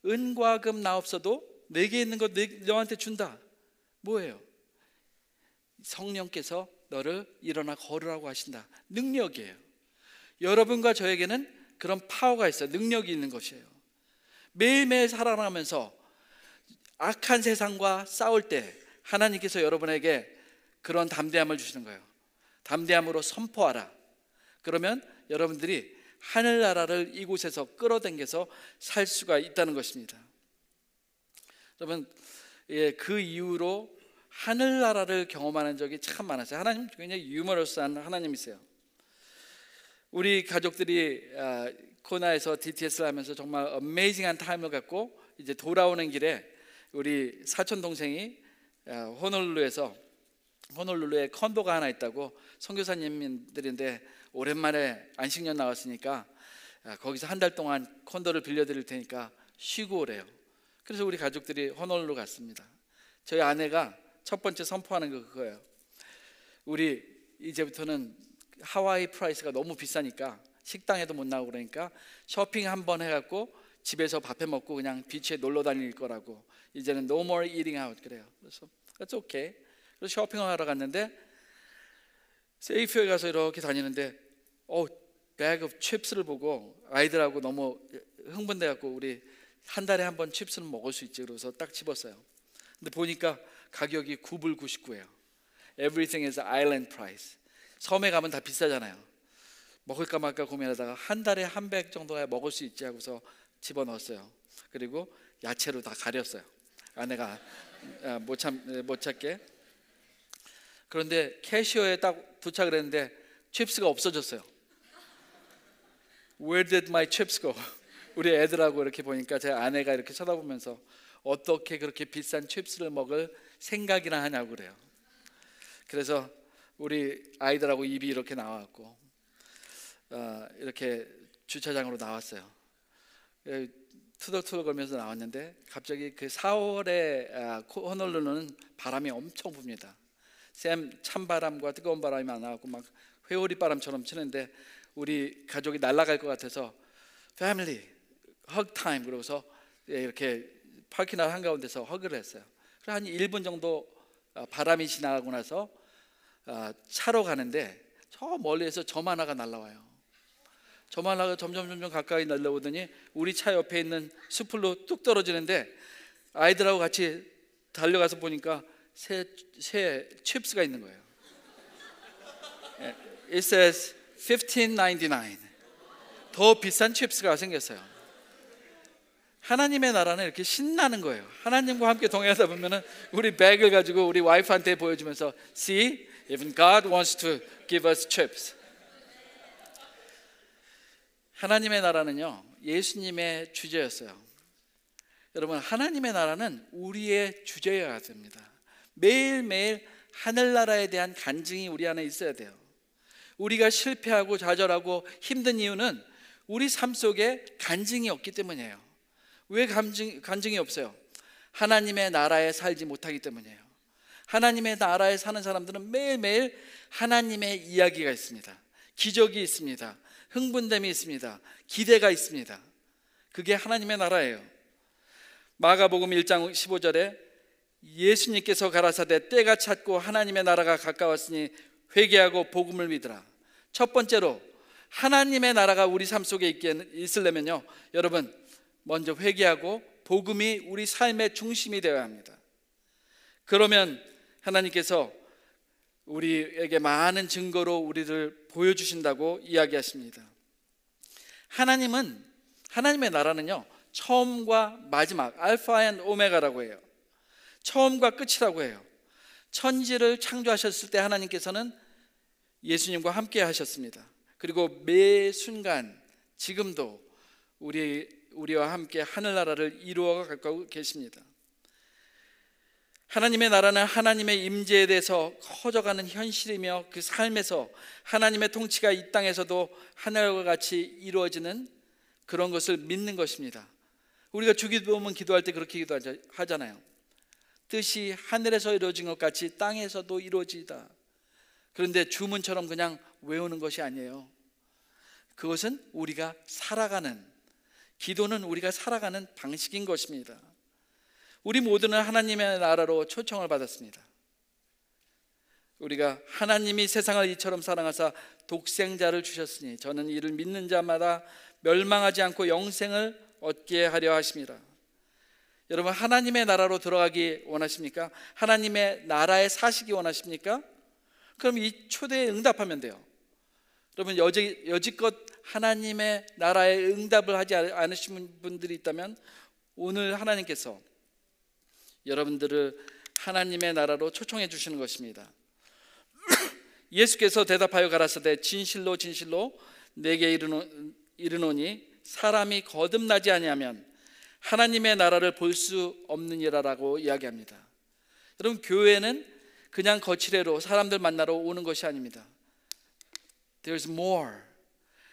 은과 금 나 없어도 내게 있는 것 너한테 준다. 뭐예요? 성령께서 너를 일어나 걸으라고 하신다. 능력이에요. 여러분과 저에게는 그런 파워가 있어요. 능력이 있는 것이에요. 매일매일 살아가면서 악한 세상과 싸울 때 하나님께서 여러분에게 그런 담대함을 주시는 거예요. 담대함으로 선포하라. 그러면 여러분들이 하늘나라를 이곳에서 끌어당겨서 살 수가 있다는 것입니다. 여러분 그 이후로 하늘나라를 경험하는 적이 참 많았어요. 하나님 굉장히 유머러스한 하나님이세요. 우리 가족들이 코나에서 DTS를 하면서 정말 어메이징한 타임을 갖고 이제 돌아오는 길에 우리 사촌 동생이 호놀룰루에 컨도가 하나 있다고 선교사님들인데 오랜만에 안식년 나왔으니까 거기서 한 달 동안 컨도를 빌려드릴 테니까 쉬고 오래요. 그래서 우리 가족들이 호놀룰루 갔습니다. 저희 아내가 첫 번째 선포하는 거 그거예요. 우리 이제부터는 하와이 프라이스가 너무 비싸니까 식당에도 못 나오고 그러니까 쇼핑 한번 해갖고 집에서 밥 해 먹고 그냥 비치에 놀러 다닐 거라고. 이제는 no more eating out 그래요. 그래서 that's okay. 그래서 쇼핑을 하러 갔는데 세이프에 가서 이렇게 다니는데 bag of chips를 보고 아이들하고 너무 흥분돼갖고 우리 한 달에 한 번 칩스는 먹을 수 있지 그래서 딱 집었어요. 근데 보니까 가격이 9불 99예요. Everything is island price. 섬에 가면 다 비싸잖아요. 먹을까 말까 고민하다가 한 달에 한 백 정도야 먹을 수 있지 하고서 집어넣었어요. 그리고 야채로 다 가렸어요. 아내가 못 찾게. 그런데 캐시어에 딱 도착을 했는데 칩스가 없어졌어요. Where did my chips go? 우리 애들하고 이렇게 보니까 제 아내가 이렇게 쳐다보면서 어떻게 그렇게 비싼 칩스를 먹을 생각이나 하냐고 그래요. 그래서 우리 아이들하고 입이 이렇게 나왔고 이렇게 주차장으로 나왔어요. 투덜투덜 걸면서 나왔는데 갑자기 그 4월에 호놀룰루는 바람이 엄청 붑니다. 찬바람과 뜨거운 바람이 나왔고 막 회오리 바람처럼 치는데 우리 가족이 날아갈 것 같아서 패밀리 hug time 그러고서 이렇게 파킹lot 한가운데서 허그를 했어요. 그래서 한 1분 정도 바람이 지나가고 나서 차로 가는데 저 멀리에서 점 하나가 날라와요. 점 하나가 점점 가까이 날라오더니 우리 차 옆에 있는 숲으로 뚝 떨어지는데 아이들하고 같이 달려가서 보니까 새 칩스가 있는 거예요. It says $15.99. 더 비싼 칩스가 생겼어요. 하나님의 나라는 이렇게 신나는 거예요. 하나님과 함께 동행하다 보면은 우리 백을 가지고 우리 와이프한테 보여주면서 See, even God wants to give us chips. 하나님의 나라는요, 예수님의 주제였어요. 여러분, 하나님의 나라는 우리의 주제여야 됩니다. 매일매일 하늘나라에 대한 간증이 우리 안에 있어야 돼요. 우리가 실패하고 좌절하고 힘든 이유는 우리 삶 속에 간증이 없기 때문이에요. 왜 간증이 없어요? 하나님의 나라에 살지 못하기 때문이에요. 하나님의 나라에 사는 사람들은 매일매일 하나님의 이야기가 있습니다. 기적이 있습니다. 흥분됨이 있습니다. 기대가 있습니다. 그게 하나님의 나라예요. 마가복음 1장 15절에 예수님께서 가라사대 때가 찼고 하나님의 나라가 가까웠으니 회개하고 복음을 믿으라. 첫 번째로 하나님의 나라가 우리 삶 속에 있으려면요, 여러분, 먼저 회개하고 복음이 우리 삶의 중심이 되어야 합니다. 그러면 하나님께서 우리에게 많은 증거로 우리를 보여주신다고 이야기하십니다. 하나님의 나라는요, 처음과 마지막, 알파 앤 오메가라고 해요. 처음과 끝이라고 해요. 천지를 창조하셨을 때 하나님께서는 예수님과 함께 하셨습니다. 그리고 매 순간 지금도 우리와 함께 하늘나라를 이루어가고 계십니다. 하나님의 나라는 하나님의 임재에 대해서 커져가는 현실이며 그 삶에서 하나님의 통치가 이 땅에서도 하늘과 같이 이루어지는 그런 것을 믿는 것입니다. 우리가 주기도문 기도할 때 그렇게 기도하잖아요. 뜻이 하늘에서 이루어진 것 같이 땅에서도 이루어지다. 그런데 주문처럼 그냥 외우는 것이 아니에요. 그것은 우리가 살아가는, 기도는 우리가 살아가는 방식인 것입니다. 우리 모두는 하나님의 나라로 초청을 받았습니다. 우리가 하나님이 세상을 이처럼 사랑하사 독생자를 주셨으니 저는 이를 믿는 자마다 멸망하지 않고 영생을 얻게 하려 하심이라. 여러분, 하나님의 나라로 들어가기 원하십니까? 하나님의 나라에 사시기 원하십니까? 그럼 이 초대에 응답하면 돼요. 여러분, 여지껏 하나님의 나라에 응답을 하지 않으신 분들이 있다면 오늘 하나님께서 여러분들을 하나님의 나라로 초청해 주시는 것입니다. 예수께서 대답하여 가라사대 진실로 진실로 내게 이르노니 사람이 거듭나지 아니하면 하나님의 나라를 볼 수 없느니라라고 이야기합니다. 여러분, 교회는 그냥 거칠애로 사람들 만나러 오는 것이 아닙니다. There's more.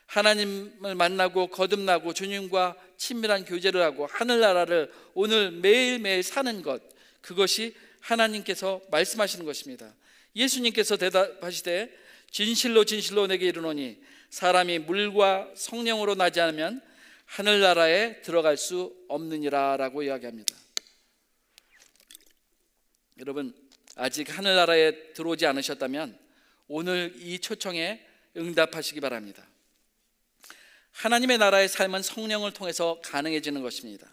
하나님을 만나고 거듭나고 주님과 친밀한 교제를 하고 하늘나라를 오늘 매일매일 사는 것, 그것이 하나님께서 말씀하시는 것입니다. 예수님께서 대답하시되 진실로 진실로 내게 이르노니 사람이 물과 성령으로 나지 않으면 하늘나라에 들어갈 수 없느니라 라고 이야기합니다. 여러분, 아직 하늘나라에 들어오지 않으셨다면 오늘 이 초청에 응답하시기 바랍니다. 하나님의 나라의 삶은 성령을 통해서 가능해지는 것입니다.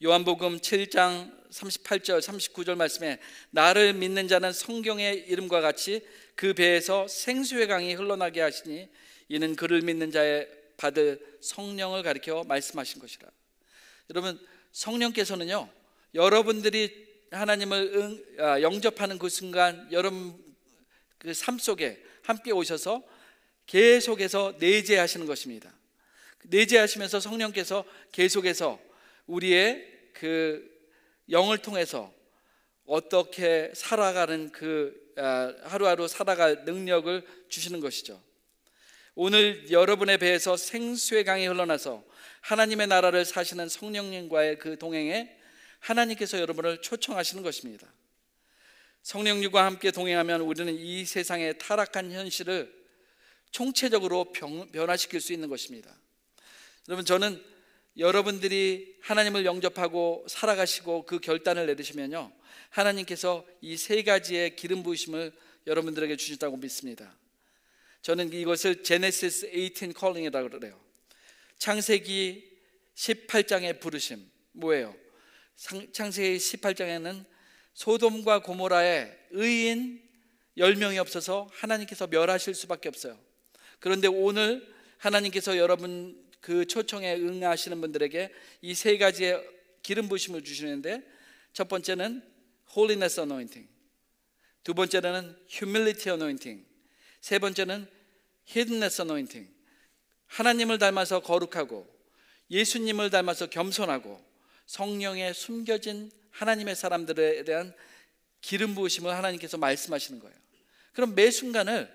요한복음 7장 38절 39절 말씀에 나를 믿는 자는 성경의 이름과 같이 그 배에서 생수의 강이 흘러나게 하시니 이는 그를 믿는 자의 받을 성령을 가리켜 말씀하신 것이라. 여러분, 성령께서는요, 여러분들이 하나님을 영접하는 그 순간 여러분 그 삶 속에 함께 오셔서 계속해서 내재하시는 것입니다. 내재하시면서 성령께서 계속해서 우리의 그 영을 통해서 어떻게 살아가는 그 하루하루 살아갈 능력을 주시는 것이죠. 오늘 여러분의 배에서 생수의 강이 흘러나서 하나님의 나라를 사시는 성령님과의 그 동행에 하나님께서 여러분을 초청하시는 것입니다. 성령님과 함께 동행하면 우리는 이 세상의 타락한 현실을 총체적으로 변화시킬 수 있는 것입니다. 여러분, 저는 여러분들이 하나님을 영접하고 살아가시고 그 결단을 내리시면요, 하나님께서 이 세 가지의 기름 부으심을 여러분들에게 주신다고 믿습니다. 저는 이것을 제네시스 18 콜링이라고 그래요. 창세기 18장의 부르심. 뭐예요? 창세기 18장에는 소돔과 고모라에 의인 10명이 없어서 하나님께서 멸하실 수밖에 없어요. 그런데 오늘 하나님께서 여러분 그 초청에 응하시는 분들에게 이 세 가지의 기름 부으심을 주시는데, 첫 번째는 Holiness Anointing, 두 번째는 Humility Anointing, 세 번째는 Hiddenness Anointing. 하나님을 닮아서 거룩하고 예수님을 닮아서 겸손하고 성령에 숨겨진 하나님의 사람들에 대한 기름 부으심을 하나님께서 말씀하시는 거예요. 그럼 매 순간을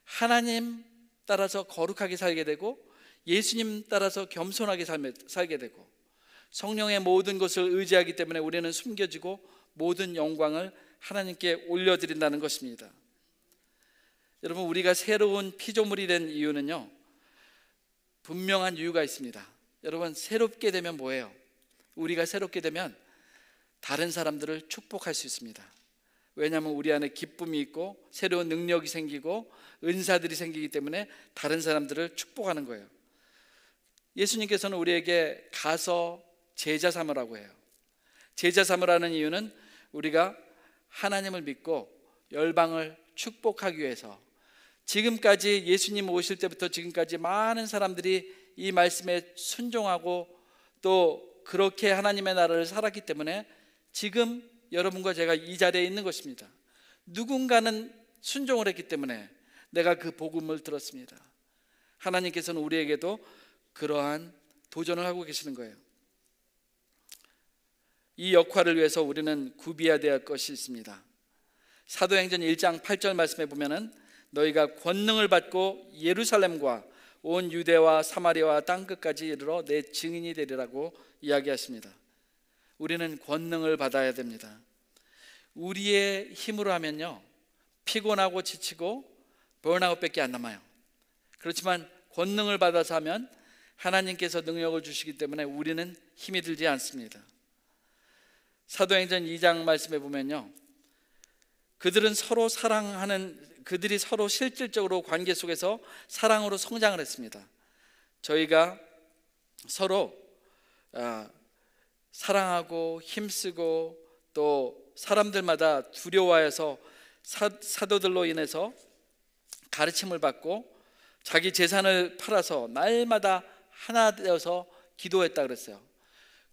하나님 따라서 거룩하게 살게 되고 예수님 따라서 겸손하게 살게 되고 성령의 모든 것을 의지하기 때문에 우리는 숨겨지고 모든 영광을 하나님께 올려드린다는 것입니다. 여러분, 우리가 새로운 피조물이 된 이유는요, 분명한 이유가 있습니다. 여러분, 새롭게 되면 뭐예요? 우리가 새롭게 되면 다른 사람들을 축복할 수 있습니다. 왜냐하면 우리 안에 기쁨이 있고 새로운 능력이 생기고 은사들이 생기기 때문에 다른 사람들을 축복하는 거예요. 예수님께서는 우리에게 가서 제자 삼으라고 해요. 제자 삼으라는 이유는 우리가 하나님을 믿고 열방을 축복하기 위해서, 지금까지 예수님 오실 때부터 지금까지 많은 사람들이 이 말씀에 순종하고 또 그렇게 하나님의 나라를 살았기 때문에 지금 여러분과 제가 이 자리에 있는 것입니다. 누군가는 순종을 했기 때문에 내가 그 복음을 들었습니다. 하나님께서는 우리에게도 그러한 도전을 하고 계시는 거예요. 이 역할을 위해서 우리는 구비해야 될 것이 있습니다. 사도행전 1장 8절 말씀에 보면은 너희가 권능을 받고 예루살렘과 온 유대와 사마리아와 땅끝까지 이르러 내 증인이 되리라고 이야기하십니다. 우리는 권능을 받아야 됩니다. 우리의 힘으로 하면요, 피곤하고 지치고 번아웃밖에 안 남아요. 그렇지만 권능을 받아서 하면 하나님께서 능력을 주시기 때문에 우리는 힘이 들지 않습니다. 사도행전 2장 말씀에 보면요, 그들이 서로 실질적으로 관계 속에서 사랑으로 성장을 했습니다. 저희가 서로 사랑하고 힘쓰고 또 사람들마다 두려워해서 사도들로 인해서 가르침을 받고 자기 재산을 팔아서 날마다 하나 되어서 기도했다 그랬어요.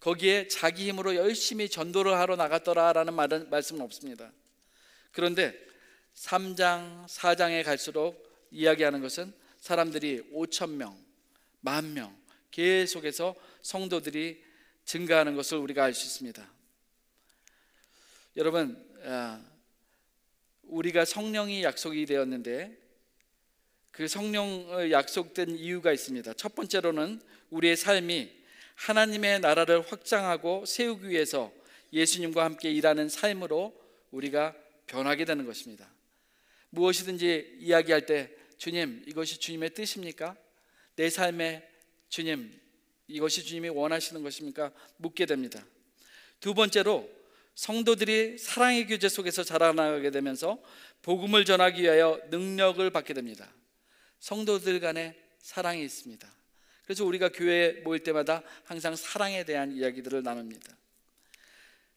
거기에 자기 힘으로 열심히 전도를 하러 나갔더라라는 말씀은 없습니다. 그런데 3장, 4장에 갈수록 이야기하는 것은 사람들이 5,000명, 10,000명 계속해서 성도들이 증가하는 것을 우리가 알 수 있습니다. 여러분, 우리가 성령이 약속이 되었는데 그 성령을 약속된 이유가 있습니다. 첫 번째로는 우리의 삶이 하나님의 나라를 확장하고 세우기 위해서 예수님과 함께 일하는 삶으로 우리가 변하게 되는 것입니다. 무엇이든지 이야기할 때 주님, 이것이 주님의 뜻입니까? 내 삶에 주님, 이것이 주님이 원하시는 것입니까? 묻게 됩니다. 두 번째로 성도들이 사랑의 교제 속에서 자라나게 되면서 복음을 전하기 위하여 능력을 받게 됩니다. 성도들 간에 사랑이 있습니다. 그래서 우리가 교회에 모일 때마다 항상 사랑에 대한 이야기들을 나눕니다.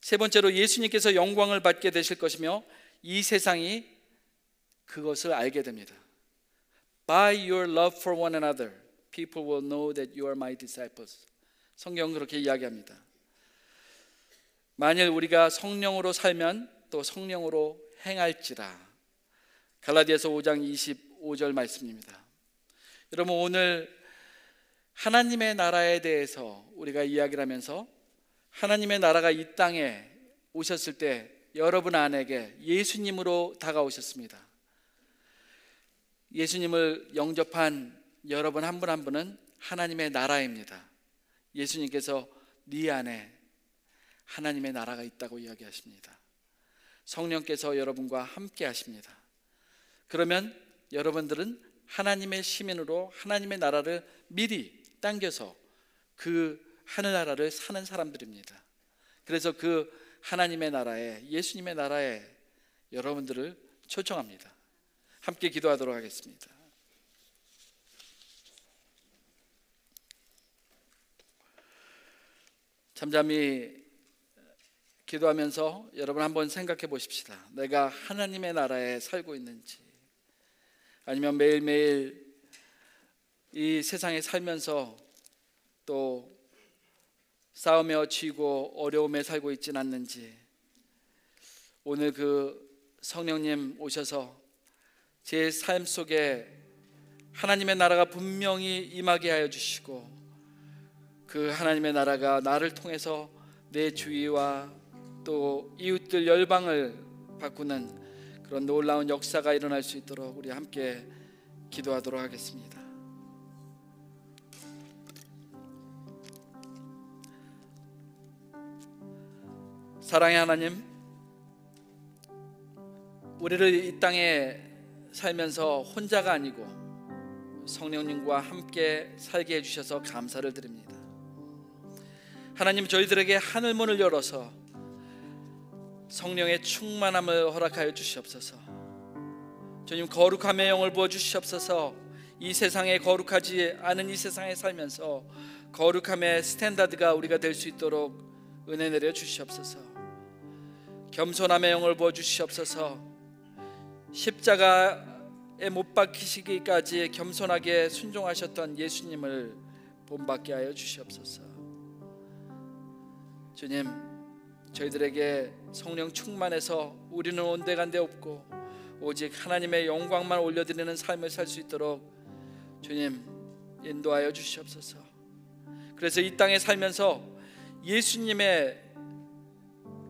세 번째로 예수님께서 영광을 받게 되실 것이며 이 세상이 그것을 알게 됩니다. By your love for one another, people will know that you are my disciples. 성경은 그렇게 이야기합니다. 만일 우리가 성령으로 살면 또 성령으로 행할지라. 갈라디아서 5장 25절 말씀입니다. 여러분, 오늘 하나님의 나라에 대해서 우리가 이야기를 하면서 하나님의 나라가 이 땅에 오셨을 때 여러분 안에게 예수님으로 다가오셨습니다. 예수님을 영접한 여러분 한 분 한 분은 하나님의 나라입니다. 예수님께서 네 안에 하나님의 나라가 있다고 이야기하십니다. 성령께서 여러분과 함께 하십니다. 그러면 여러분들은 하나님의 시민으로 하나님의 나라를 미리 당겨서 그 하늘나라를 사는 사람들입니다. 그래서 그 하나님의 나라에, 예수님의 나라에 여러분들을 초청합니다. 함께 기도하도록 하겠습니다. 잠잠히 기도하면서 여러분 한번 생각해 보십시다. 내가 하나님의 나라에 살고 있는지, 아니면 매일매일 이 세상에 살면서 또 싸우며 지고 어려움에 살고 있지는 않는지, 오늘 그 성령님 오셔서 제 삶 속에 하나님의 나라가 분명히 임하게 하여 주시고, 그 하나님의 나라가 나를 통해서 내 주위와 또 이웃들 열방을 바꾸는 그런 놀라운 역사가 일어날 수 있도록 우리 함께 기도하도록 하겠습니다. 사랑의 하나님, 우리를 이 땅에 살면서 혼자가 아니고 성령님과 함께 살게 해주셔서 감사를 드립니다. 하나님, 저희들에게 하늘문을 열어서 성령의 충만함을 허락하여 주시옵소서. 주님, 거룩함의 영을 부어 주시옵소서. 이 세상에 거룩하지 않은 이 세상에 살면서 거룩함의 스탠다드가 우리가 될 수 있도록 은혜 내려 주시옵소서. 겸손함의 영을 부어 주시옵소서. 십자가에 못 박히시기까지 겸손하게 순종하셨던 예수님을 본받게 하여 주시옵소서. 주님, 저희들에게 성령 충만해서 우리는 온데간데 없고 오직 하나님의 영광만 올려드리는 삶을 살 수 있도록 주님 인도하여 주시옵소서. 그래서 이 땅에 살면서 예수님의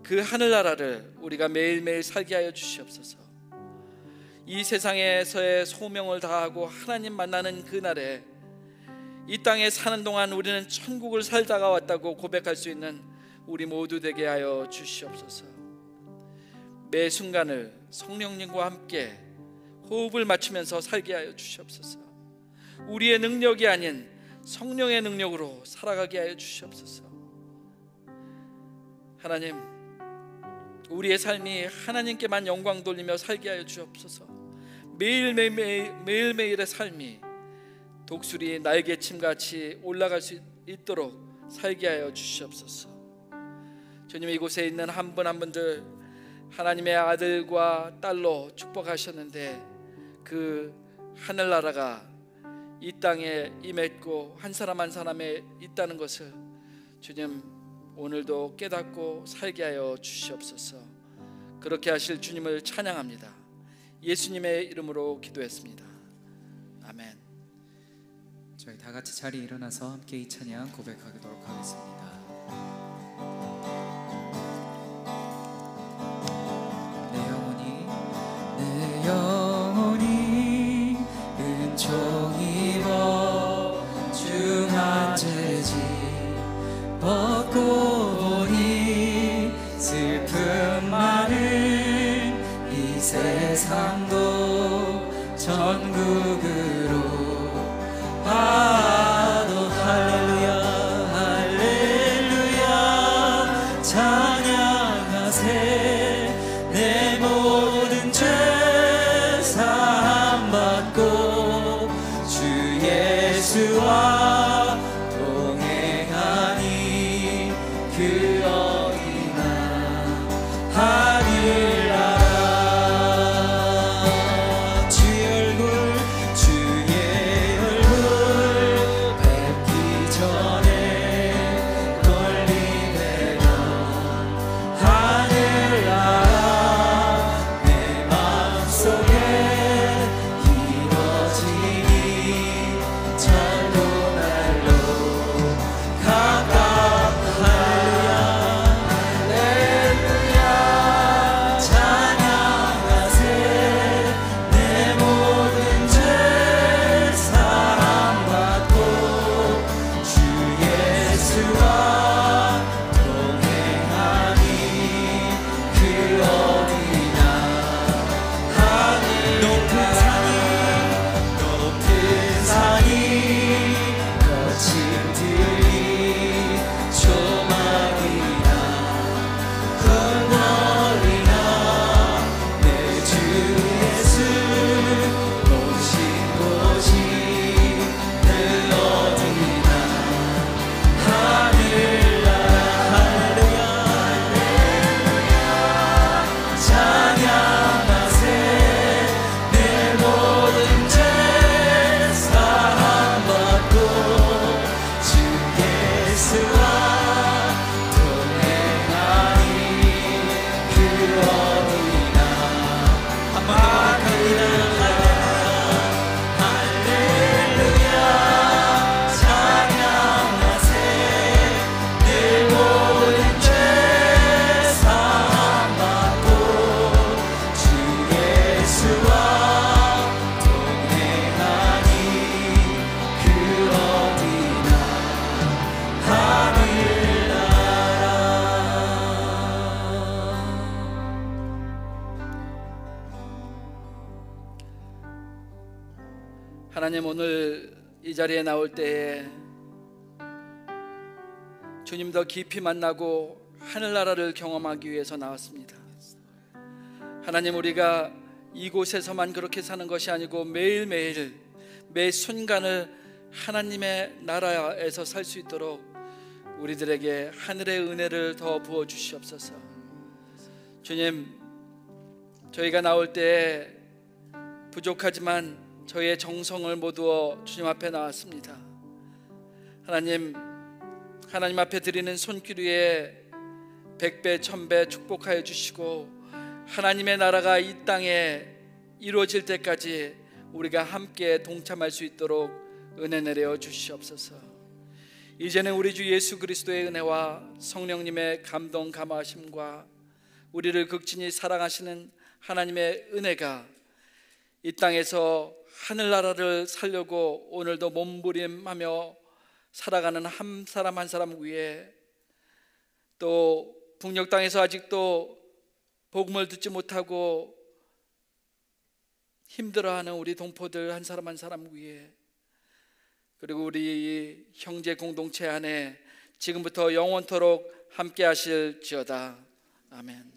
그 하늘나라를 우리가 매일매일 살게 하여 주시옵소서. 이 세상에서의 소명을 다하고 하나님 만나는 그날에 이 땅에 사는 동안 우리는 천국을 살다가 왔다고 고백할 수 있는 우리 모두 되게 하여 주시옵소서. 매 순간을 성령님과 함께 호흡을 맞추면서 살게 하여 주시옵소서. 우리의 능력이 아닌 성령의 능력으로 살아가게 하여 주시옵소서. 하나님, 우리의 삶이 하나님께만 영광 돌리며 살게 하여 주옵소서. 매일매일의 삶이 독수리 날개침같이 올라갈 수 있도록 살게 하여 주시옵소서. 주님, 이곳에 있는 한 분 한 분들 하나님의 아들과 딸로 축복하셨는데 그 하늘나라가 이 땅에 임했고 한 사람 한 사람에 있다는 것을 주님 오늘도 깨닫고 살게 하여 주시옵소서. 그렇게 하실 주님을 찬양합니다. 예수님의 이름으로 기도했습니다. 아멘. 저희 다 같이 자리에 일어나서 함께 이 찬양 고백하도록 하겠습니다. 내 영혼이 은총 입어 중한 죄짐 벗고 보니 슬픔 많은 이 세상도 전국으로 와도 할렐루야 할렐루야 찬양하세. 내 모든 죄 사함받고 주 예수와 동행하니 그 어린아 하늘나라. 주의 얼굴 뵙기 전에 떨리네요. 하늘나라 내 하나님, 오늘 이 자리에 나올 때에 주님 더 깊이 만나고 하늘나라를 경험하기 위해서 나왔습니다. 하나님, 우리가 이곳에서만 그렇게 사는 것이 아니고 매일매일 매 순간을 하나님의 나라에서 살 수 있도록 우리들에게 하늘의 은혜를 더 부어 주시옵소서. 주님, 저희가 나올 때 부족하지만 저희의 정성을 모두어 주님 앞에 나왔습니다. 하나님 앞에 드리는 손길 위에 100배 1000배 축복하여 주시고 하나님의 나라가 이 땅에 이루어질 때까지 우리가 함께 동참할 수 있도록 은혜 내려 주시옵소서. 이제는 우리 주 예수 그리스도의 은혜와 성령님의 감동 감화하심과 우리를 극진히 사랑하시는 하나님의 은혜가 이 땅에서 하늘나라를 살려고 오늘도 몸부림하며 살아가는 한 사람 한 사람 위에, 또 북녘 땅에서 아직도 복음을 듣지 못하고 힘들어하는 우리 동포들 한 사람 한 사람 위에, 그리고 우리 형제 공동체 안에 지금부터 영원토록 함께 하실지어다. 아멘.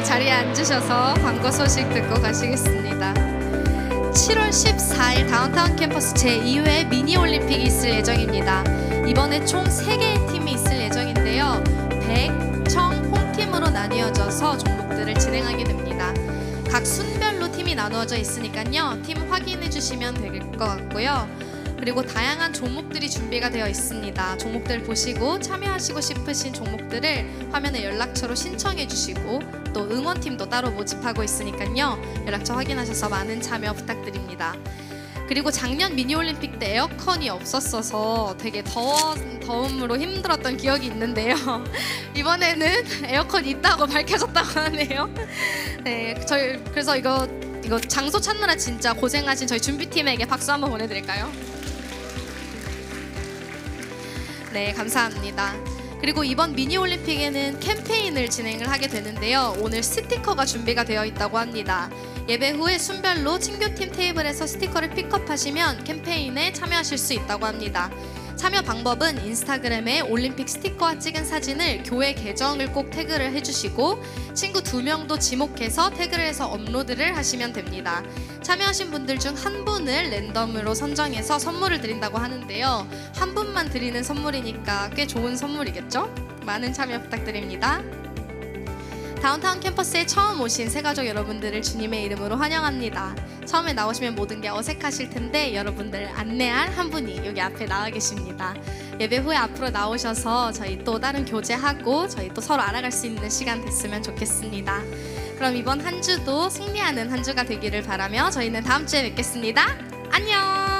자리에 앉으셔서 광고 소식 듣고 가시겠습니다. 7월 14일 다운타운 캠퍼스 제2회 미니올림픽이 있을 예정입니다. 이번에 총 3개의 팀이 있을 예정인데요, 백, 청, 홈팀으로 나뉘어져서 종목들을 진행하게 됩니다. 각 순별로 팀이 나누어져 있으니까요, 팀 확인해 주시면 될 것 같고요. 그리고 다양한 종목들이 준비가 되어 있습니다. 종목들 보시고 참여하시고 싶으신 종목들을 화면에 연락처로 신청해 주시고, 또 응원팀도 따로 모집하고 있으니까요, 연락처 확인하셔서 많은 참여 부탁드립니다. 그리고 작년 미니올림픽 때 에어컨이 없었어서 되게 더움으로 힘들었던 기억이 있는데요, 이번에는 에어컨이 있다고 밝혀졌다고 하네요. 네, 저희 그래서 이거 장소 찾느라 진짜 고생하신 저희 준비팀에게 박수 한번 보내드릴까요? 네, 감사합니다. 그리고 이번 미니올림픽에는 캠페인을 진행을 하게 되는데요, 오늘 스티커가 준비가 되어 있다고 합니다. 예배 후에 순별로 친교팀 테이블에서 스티커를 픽업하시면 캠페인에 참여하실 수 있다고 합니다. 참여 방법은 인스타그램에 올림픽 스티커와 찍은 사진을 교회 계정을 꼭 태그를 해주시고 친구 2명도 지목해서 태그를 해서 업로드를 하시면 됩니다. 참여하신 분들 중 한 분을 랜덤으로 선정해서 선물을 드린다고 하는데요, 한 분만 드리는 선물이니까 꽤 좋은 선물이겠죠? 많은 참여 부탁드립니다. 다운타운 캠퍼스에 처음 오신 새가족 여러분들을 주님의 이름으로 환영합니다. 처음에 나오시면 모든 게 어색하실 텐데 여러분들 안내할 한 분이 여기 앞에 나와 계십니다. 예배 후에 앞으로 나오셔서 저희 또 다른 교제하고 저희 또 서로 알아갈 수 있는 시간 됐으면 좋겠습니다. 그럼 이번 한 주도 승리하는 한 주가 되기를 바라며 저희는 다음 주에 뵙겠습니다. 안녕.